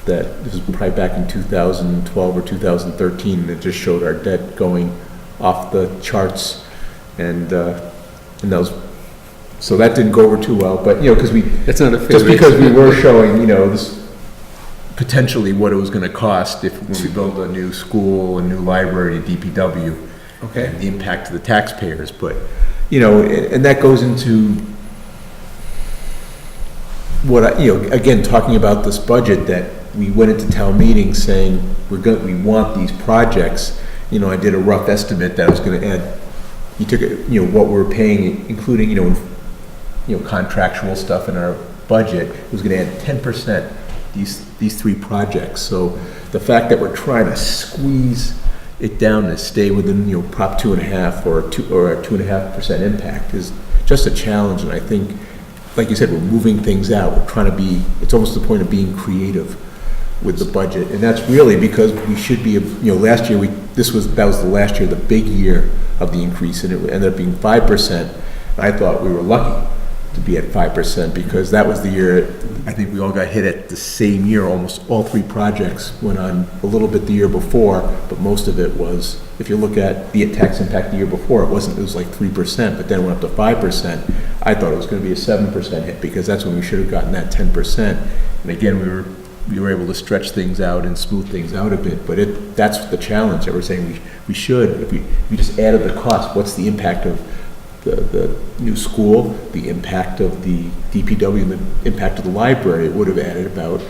that this was probably back in 2012 or 2013, and it just showed our debt going off the charts. And that was, so that didn't go over too well, but, because we, That's not a fair just because we rate. were showing, this, potentially what it was gonna cost if, when we build a new school, a new library, a DPW. Okay. And the impact to the taxpayers, but, and that goes into what I, again, talking about this budget, that we went into town meeting saying, we want these projects. I did a rough estimate that I was gonna add, you took it, what we're paying, including, contractual stuff in our budget, it was gonna add 10%, these 3 projects. So the fact that we're trying to squeeze it down to stay within, Prop 2.5 or a 2.5% impact is just a challenge. And I think, like you said, we're moving things out. We're trying to be, it's almost the point of being creative with the budget. And that's really because we should be, last year, that was the last year, the big year of the increase, and it ended up being 5%. And I thought we were lucky to be at 5%, because that was the year, I think we all got hit at the same year. Almost all 3 projects went on a little bit the year before, but most of it was, if you look at the tax impact the year before, it was like 3%, but then it went up to 5%. I thought it was gonna be a 7% hit, because that's when we should have gotten that 10%. And again, we were able to stretch things out and smooth things out a bit, but that's the challenge that we're saying we should, if we just added the cost, what's the impact of the new school, the impact of the DPW, and the impact of the library? It would have added about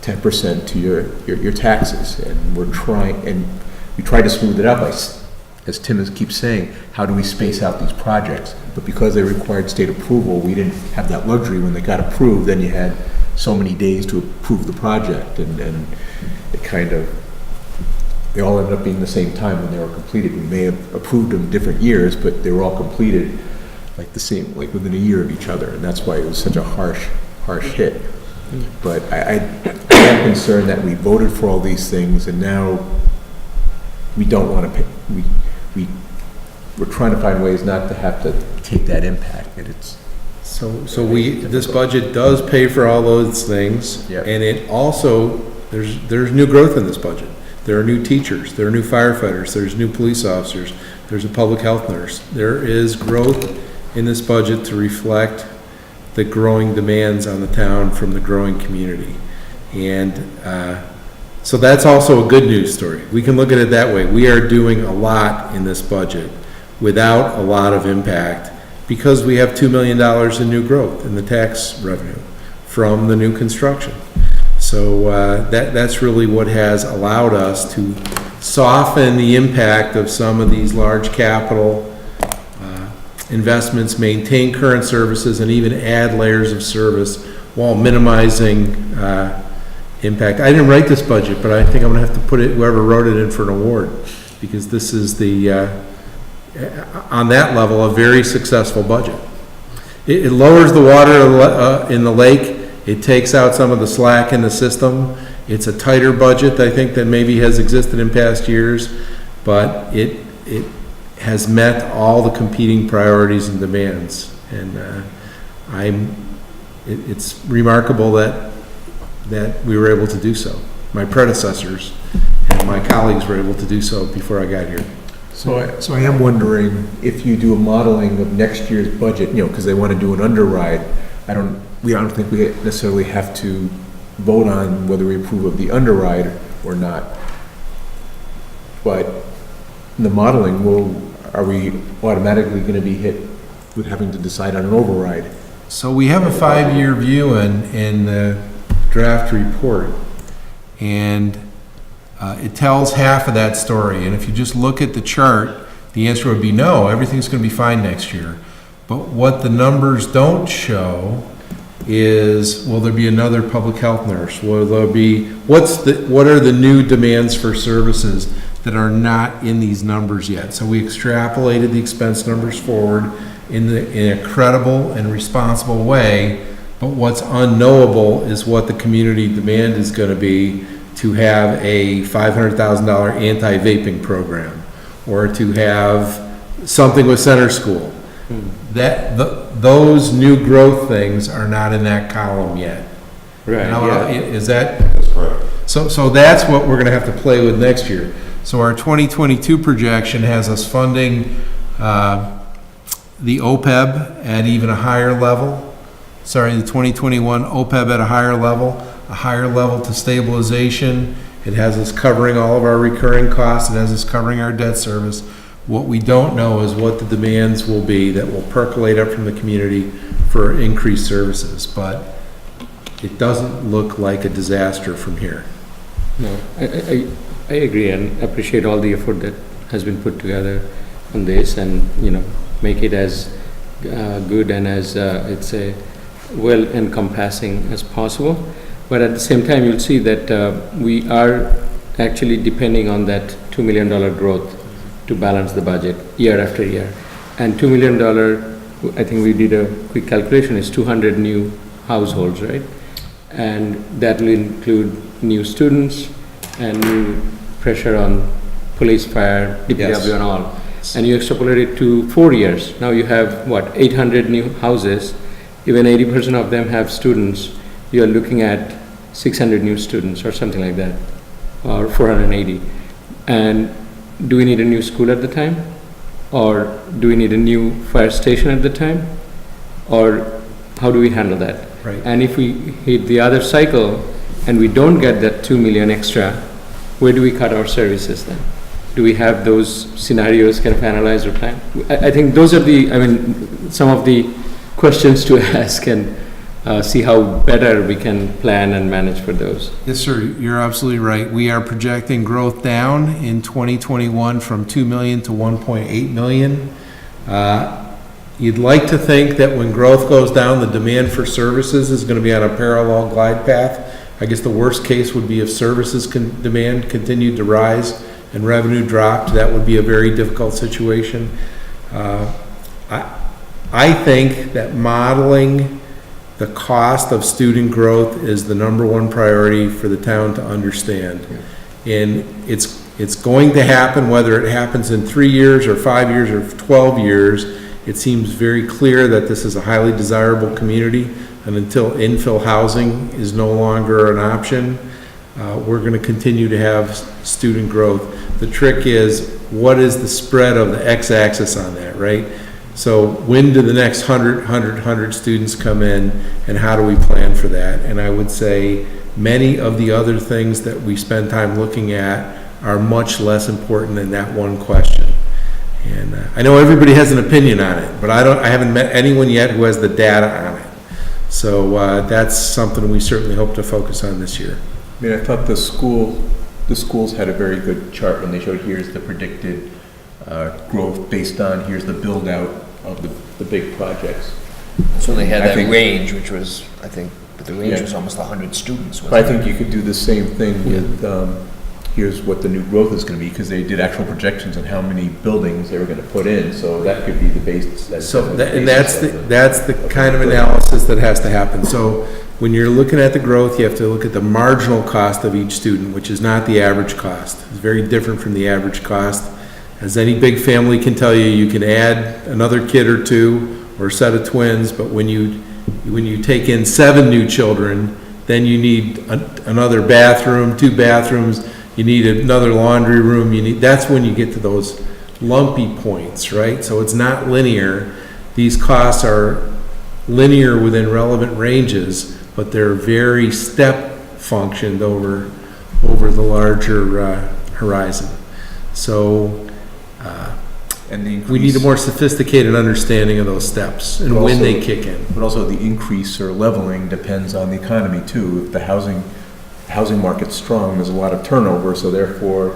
10% to your taxes. And we try to smooth it up, as Tim keeps saying, how do we space out these projects? But because they required state approval, we didn't have that luxury. When they got approved, then you had so many days to approve the project, and it kind of, they all ended up being the same time when they were completed. We may have approved them different years, but they were all completed like within a year of each other, and that's why it was such a harsh hit. But I am concerned that we voted for all these things, and now we don't want to pay. We're trying to find ways not to have to take that impact, and it's. So this budget does pay for all those things. Yep. And it also, there's new growth in this budget. There are new teachers, there are new firefighters, there's new police officers, there's a public health nurse. There is growth in this budget to reflect the growing demands on the town from the growing community. And so that's also a good news story. We can look at it that way. We are doing a lot in this budget without a lot of impact because we have $2 million in new growth in the tax revenue from the new construction. So that's really what has allowed us to soften the impact of some of these large capital investments, maintain current services, and even add layers of service while minimizing impact. I didn't write this budget, but I think I'm gonna have to put it, whoever wrote it, in for an award, because this is the, on that level, a very successful budget. It lowers the water in the lake. It takes out some of the slack in the system. It's a tighter budget, I think, than maybe has existed in past years, but it has met all the competing priorities and demands. And it's remarkable that we were able to do so. My predecessors and my colleagues were able to do so before I got here. So I am wondering if you do a modeling of next year's budget, because they want to do an underride. I don't think we necessarily have to vote on whether we approve of the underride or not. But in the modeling, are we automatically going to be hit with having to decide on an override? So we have a 5-year view in the draft report, and it tells half of that story. And if you just look at the chart, the answer would be no, everything's going to be fine next year. But what the numbers don't show is, will there be another public health nurse? Will there be, what are the new demands for services that are not in these numbers yet? So we extrapolated the expense numbers forward in a credible and responsible way, but what's unknowable is what the community demand is going to be to have a $500,000 anti-vaping program, or to have something with center school. Those new growth things are not in that column yet. Right, Now, yeah. Is that? That's correct. So that's what we're gonna have to play with next year. So our 2022 projection has us funding the OPEB at even a higher level. Sorry, the 2021 OPEB at a higher level to stabilization. It has us covering all of our recurring costs. It has us covering our debt service. What we don't know is what the demands will be that will percolate up from the community for increased services, but it doesn't look like a disaster from here. No, I agree and appreciate all the effort that has been put together on this, and, make it as good and as, it's a well encompassing as possible. But at the same time, you'll see that we are actually depending on that $2 million growth to balance the budget year after year. And $2 million, I think we did a quick calculation, is 200 new households, right? And that will include new students and new pressure on police, fire, DPW Yes. and all. And you extrapolate it to 4 years. Now you have, 800 new houses. Even 80% of them have students. You're looking at 600 new students or something like that, or 480. And do we need a new school at the time? Or do we need a new fire station at the time? Or how do we handle that? Right. And if we hit the other cycle and we don't get that 2 million extra, where do we cut our services then? Do we have those scenarios kind of analyzed or planned? I think those are some of the questions to ask, and see how better we can plan and manage for those. Yes, sir, you're absolutely right. We are projecting growth down in 2021 from 2 million to 1.8 million. You'd like to think that when growth goes down, the demand for services is going to be on a parallel glide path. I guess the worst case would be if services demand continued to rise and revenue dropped. That would be a very difficult situation. I think that modeling the cost of student growth is the #1 priority for the town to understand. And it's going to happen, whether it happens in 3 years or 5 years or 12 years. It seems very clear that this is a highly desirable community, and until infill housing is no longer an option, we're going to continue to have student growth. The trick is, what is the spread of the x-axis on that, right? So when do the next 100 students come in, and how do we plan for that? And I would say many of the other things that we spend time looking at are much less important than that one question. And I know everybody has an opinion on it, but I haven't met anyone yet who has the data on it. So that's something we certainly hope to focus on this year. I mean, I thought the schools had a very good chart when they showed here's the predicted growth based on, here's the build out of the big projects. So they had I that think- range, which was, I think, but the range Yeah. was almost 100 students. But I think you could do the same thing with, here's what the new growth is gonna be, because they did actual projections on how many buildings they were gonna put in, so that could be the base. That's the kind of analysis that has to happen. So when you're looking at the growth, you have to look at the marginal cost of each student, which is not the average cost. It's very different from the average cost. As any big family can tell you, you can add another kid or two or a set of twins, but when you take in 7 new children, then you need another bathroom, 2 bathrooms, you need another laundry room, that's when you get to those lumpy points, right? So it's not linear. These costs are linear within relevant ranges, but they're very step functioned over the larger horizon. So And the we need a increase, more sophisticated understanding of those steps and when they kick in. but also the increase or leveling depends on the economy too. If the housing market's strong, there's a lot of turnover, so therefore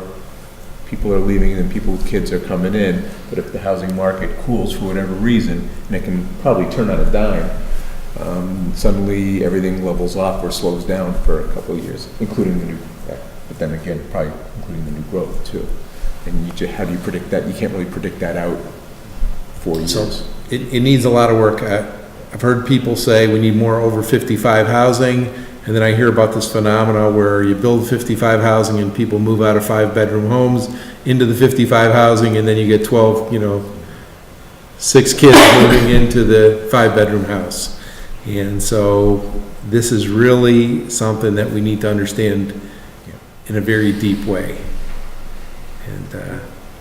people are leaving and kids are coming in. But if the housing market cools for whatever reason, and it can probably turn on a dime, suddenly everything levels off or slows down for a couple of years, including the new, but then again, probably including the new growth too. And how do you predict that? You can't really predict that out 4 years. So it needs a lot of work. I've heard people say we need more over 55 housing, and then I hear about this phenomena where you build 55 housing and people move out of 5-bedroom homes into the 55 housing, and then you get 12, 6 kids moving into the 5-bedroom house. And so this is really something that we need to understand in a very deep way. And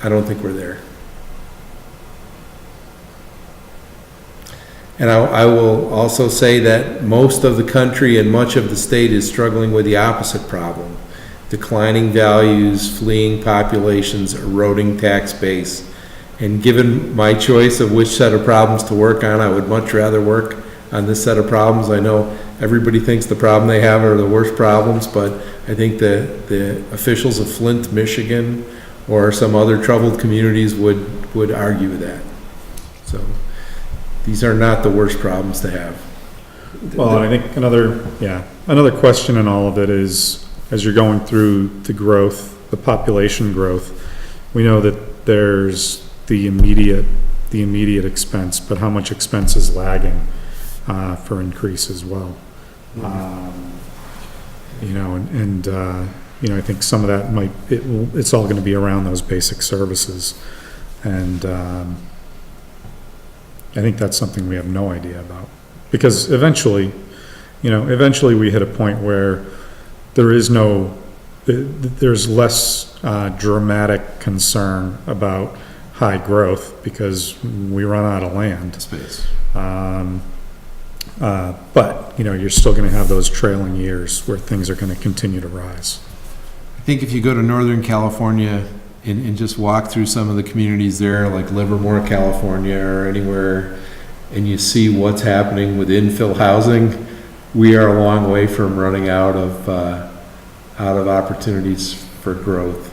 I don't think we're there. And I will also say that most of the country and much of the state is struggling with the opposite problem. Declining values, fleeing populations, eroding tax base. And given my choice of which set of problems to work on, I would much rather work on this set of problems. I know everybody thinks the problem they have are the worst problems, but I think the officials of Flint, Michigan, or some other troubled communities would argue that. So these are not the worst problems to have. Well, and I think another question in all of it is, as you're going through the growth, the population growth, we know that there's the immediate expense, but how much expense is lagging for increase as well? I think some of that it's all gonna be around those basic services. And I think that's something we have no idea about. Because eventually we hit a point where there's less dramatic concern about high growth because we run out of land. Space. But, you're still gonna have those trailing years where things are gonna continue to rise. I think if you go to Northern California and just walk through some of the communities there, like Livermore, California, or anywhere, and you see what's happening with infill housing, we are a long way from running out of opportunities for growth.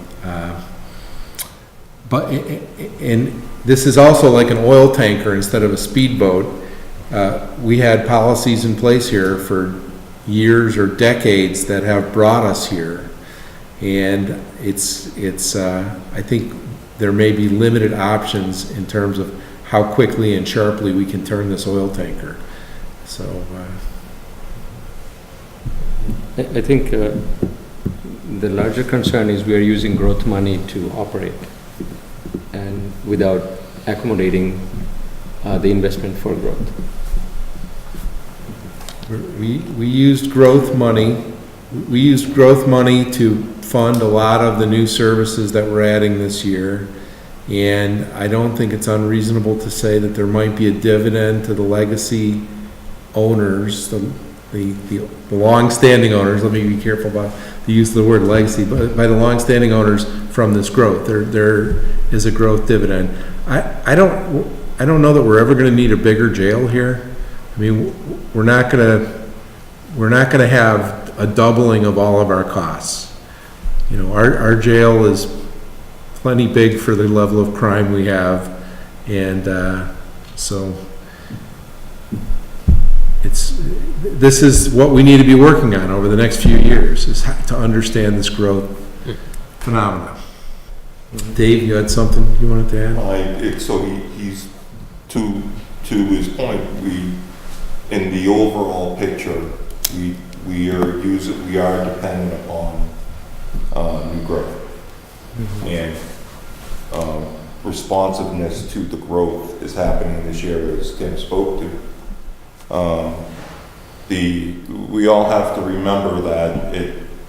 And this is also like an oil tanker instead of a speedboat. We had policies in place here for years or decades that have brought us here. And I think there may be limited options in terms of how quickly and sharply we can turn this oil tanker. So, I think the larger concern is we are using growth money to operate and without accommodating the investment for growth. we used growth money. We used growth money to fund a lot of the new services that we're adding this year. And I don't think it's unreasonable to say that there might be a dividend to the legacy owners, the long-standing owners. Let me be careful about the use of the word legacy, but by the long-standing owners from this growth. There is a growth dividend. I don't know that we're ever gonna need a bigger jail here. I mean, we're not gonna have a doubling of all of our costs. You know, our jail is plenty big for the level of crime we have, and, so this is what we need to be working on over the next few years, is to understand this growth phenomenon. Dave, you had something you wanted to add? So he's, to his point, in the overall picture, we are dependent upon new growth. And responsiveness to the growth is happening this year, as Tim spoke to. We all have to remember that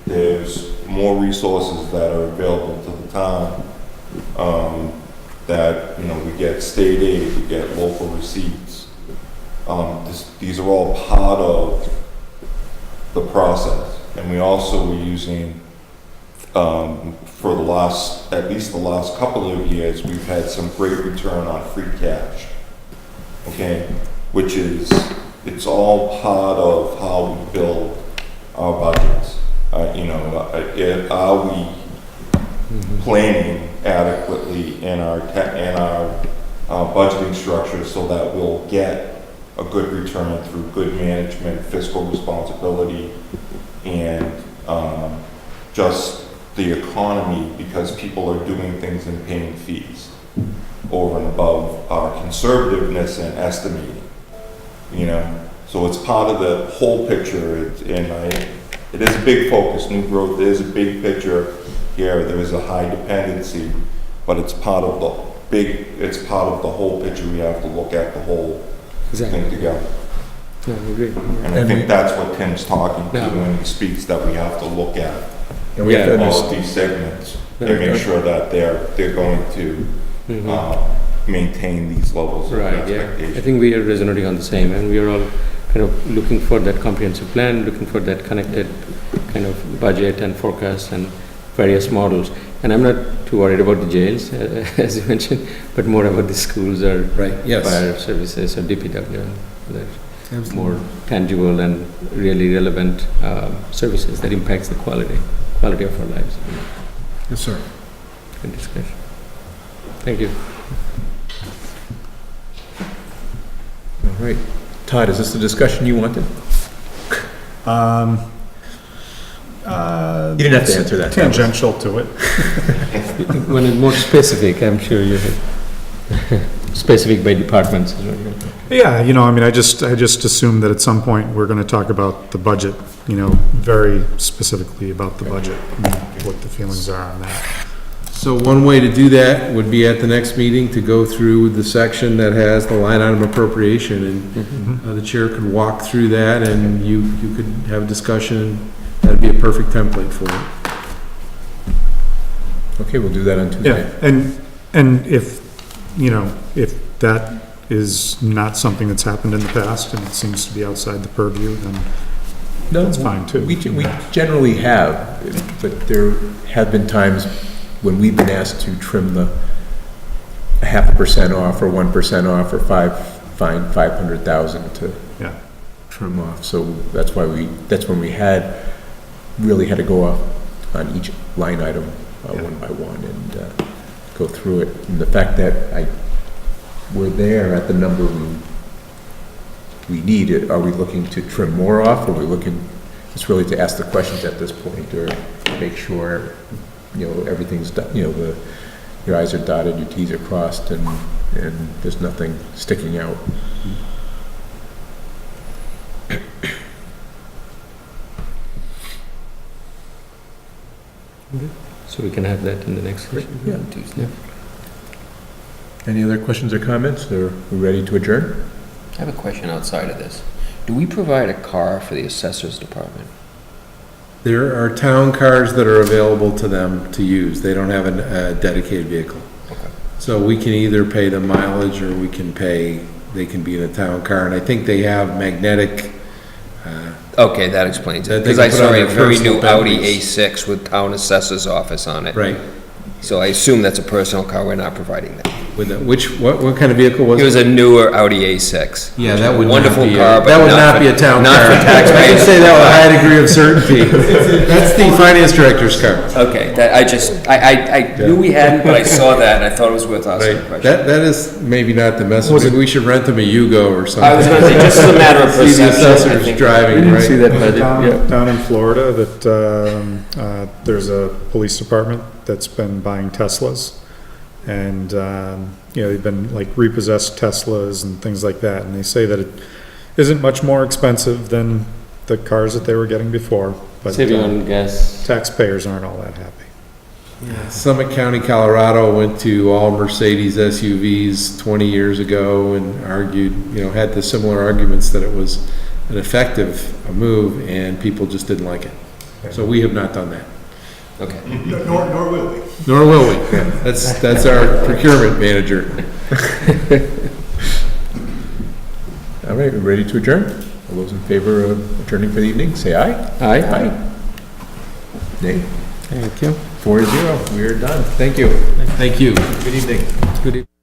there's more resources that are available to the town. That, we get state aid, we get local receipts. These are all part of the process. And we also were using, for at least the last couple of years, we've had some great return on free cash. Okay, which is, it's all part of how we build our budgets. Are we planning adequately in our budgeting structure so that we'll get a good return through good management, fiscal responsibility, and just the economy, because people are doing things and paying fees over and above our conservativeness and estimating. So it's part of the whole picture, it is a big focus. New growth is a big picture here. There is a high dependency, but it's part of the whole picture. We have to look at the whole thing together. Yeah, I agree. And I think that's what Tim's talking to when he speaks, that we have to look at all of these segments and make sure that they're going to maintain these levels of expectation. I think we are resonating on the same, and we are all kind of looking for that comprehensive plan, looking for that connected kind of budget and forecast and various models. And I'm not too worried about the jails, as you mentioned, but more about the schools or fire services or DPW. That's more tangible and really relevant services that impacts the quality of our lives. Yes, sir. Good discussion. Thank you. All right. Todd, is this the discussion you wanted? You didn't have to answer that. Tangential to it. When it's more specific, I'm sure you have specific by departments as well. Yeah, I just assumed that at some point we're gonna talk about the budget, very specifically about the budget, and what the feelings are on that. So one way to do that would be at the next meeting to go through the section that has the line item appropriation, and the chair could walk through that, and you could have a discussion. That'd be a perfect template for it. Okay, we'll do that on Tuesday. Yeah, and if that is not something that's happened in the past, and it seems to be outside the purview, then that's fine too. We generally have, but there have been times when we've been asked to trim the 0.5% off or 1% off or find 500,000 to trim off. So that's when we really had to go off on each line item one by one and go through it. And the fact that we're there at the number we need, are we looking to trim more off, or are we looking, it's really to ask the questions at this point, or make sure everything's done, your I's are dotted, your T's are crossed, and there's nothing sticking out. So we can have that in the next session. Yeah. Tuesday. Any other questions or comments, or are we ready to adjourn? I have a question outside of this. Do we provide a car for the assessor's department? There are town cars that are available to them to use. They don't have a dedicated vehicle. Okay. So we can either pay the mileage, or they can be in a town car, and I think they have magnetic. Okay, that explains it. That they Because I can put on saw their a very personal new Audi batteries. A6 with town assessor's office on it. Right. So I assume that's a personal car, we're not providing that. With what kind of vehicle was It it? was a newer Audi A6. Yeah, that would not Wonderful be, car, but that would not not be a town car. not for I can taxpayers. say that with a high degree of certainty. That's the finance director's car. Okay, that, I knew we hadn't, but I saw that and I thought it was worth asking a question. That is maybe not the message. Maybe we should rent them a Yugo or something. I was gonna say, just as a matter of See the perception, I assessors think. driving, right? See that down in Florida, that, there's a police department that's been buying Teslas. And, they've been like repossessed Teslas and things like that. And they say that it isn't much more expensive than the cars that they were getting before. But Saving on gas. taxpayers aren't all that happy. Summit County, Colorado went to all Mercedes SUVs 20 years ago and argued, had the similar arguments that it was an effective move and people just didn't like it. So we have not done that. Okay. Nor will we. Nor will we. That's our procurement manager. All right, we're ready to adjourn? All those in favor of adjourning for the evening, say aye. Aye. Nay. Thank you. 4-0, we are done. Thank you. Thank you. Good evening. Good evening.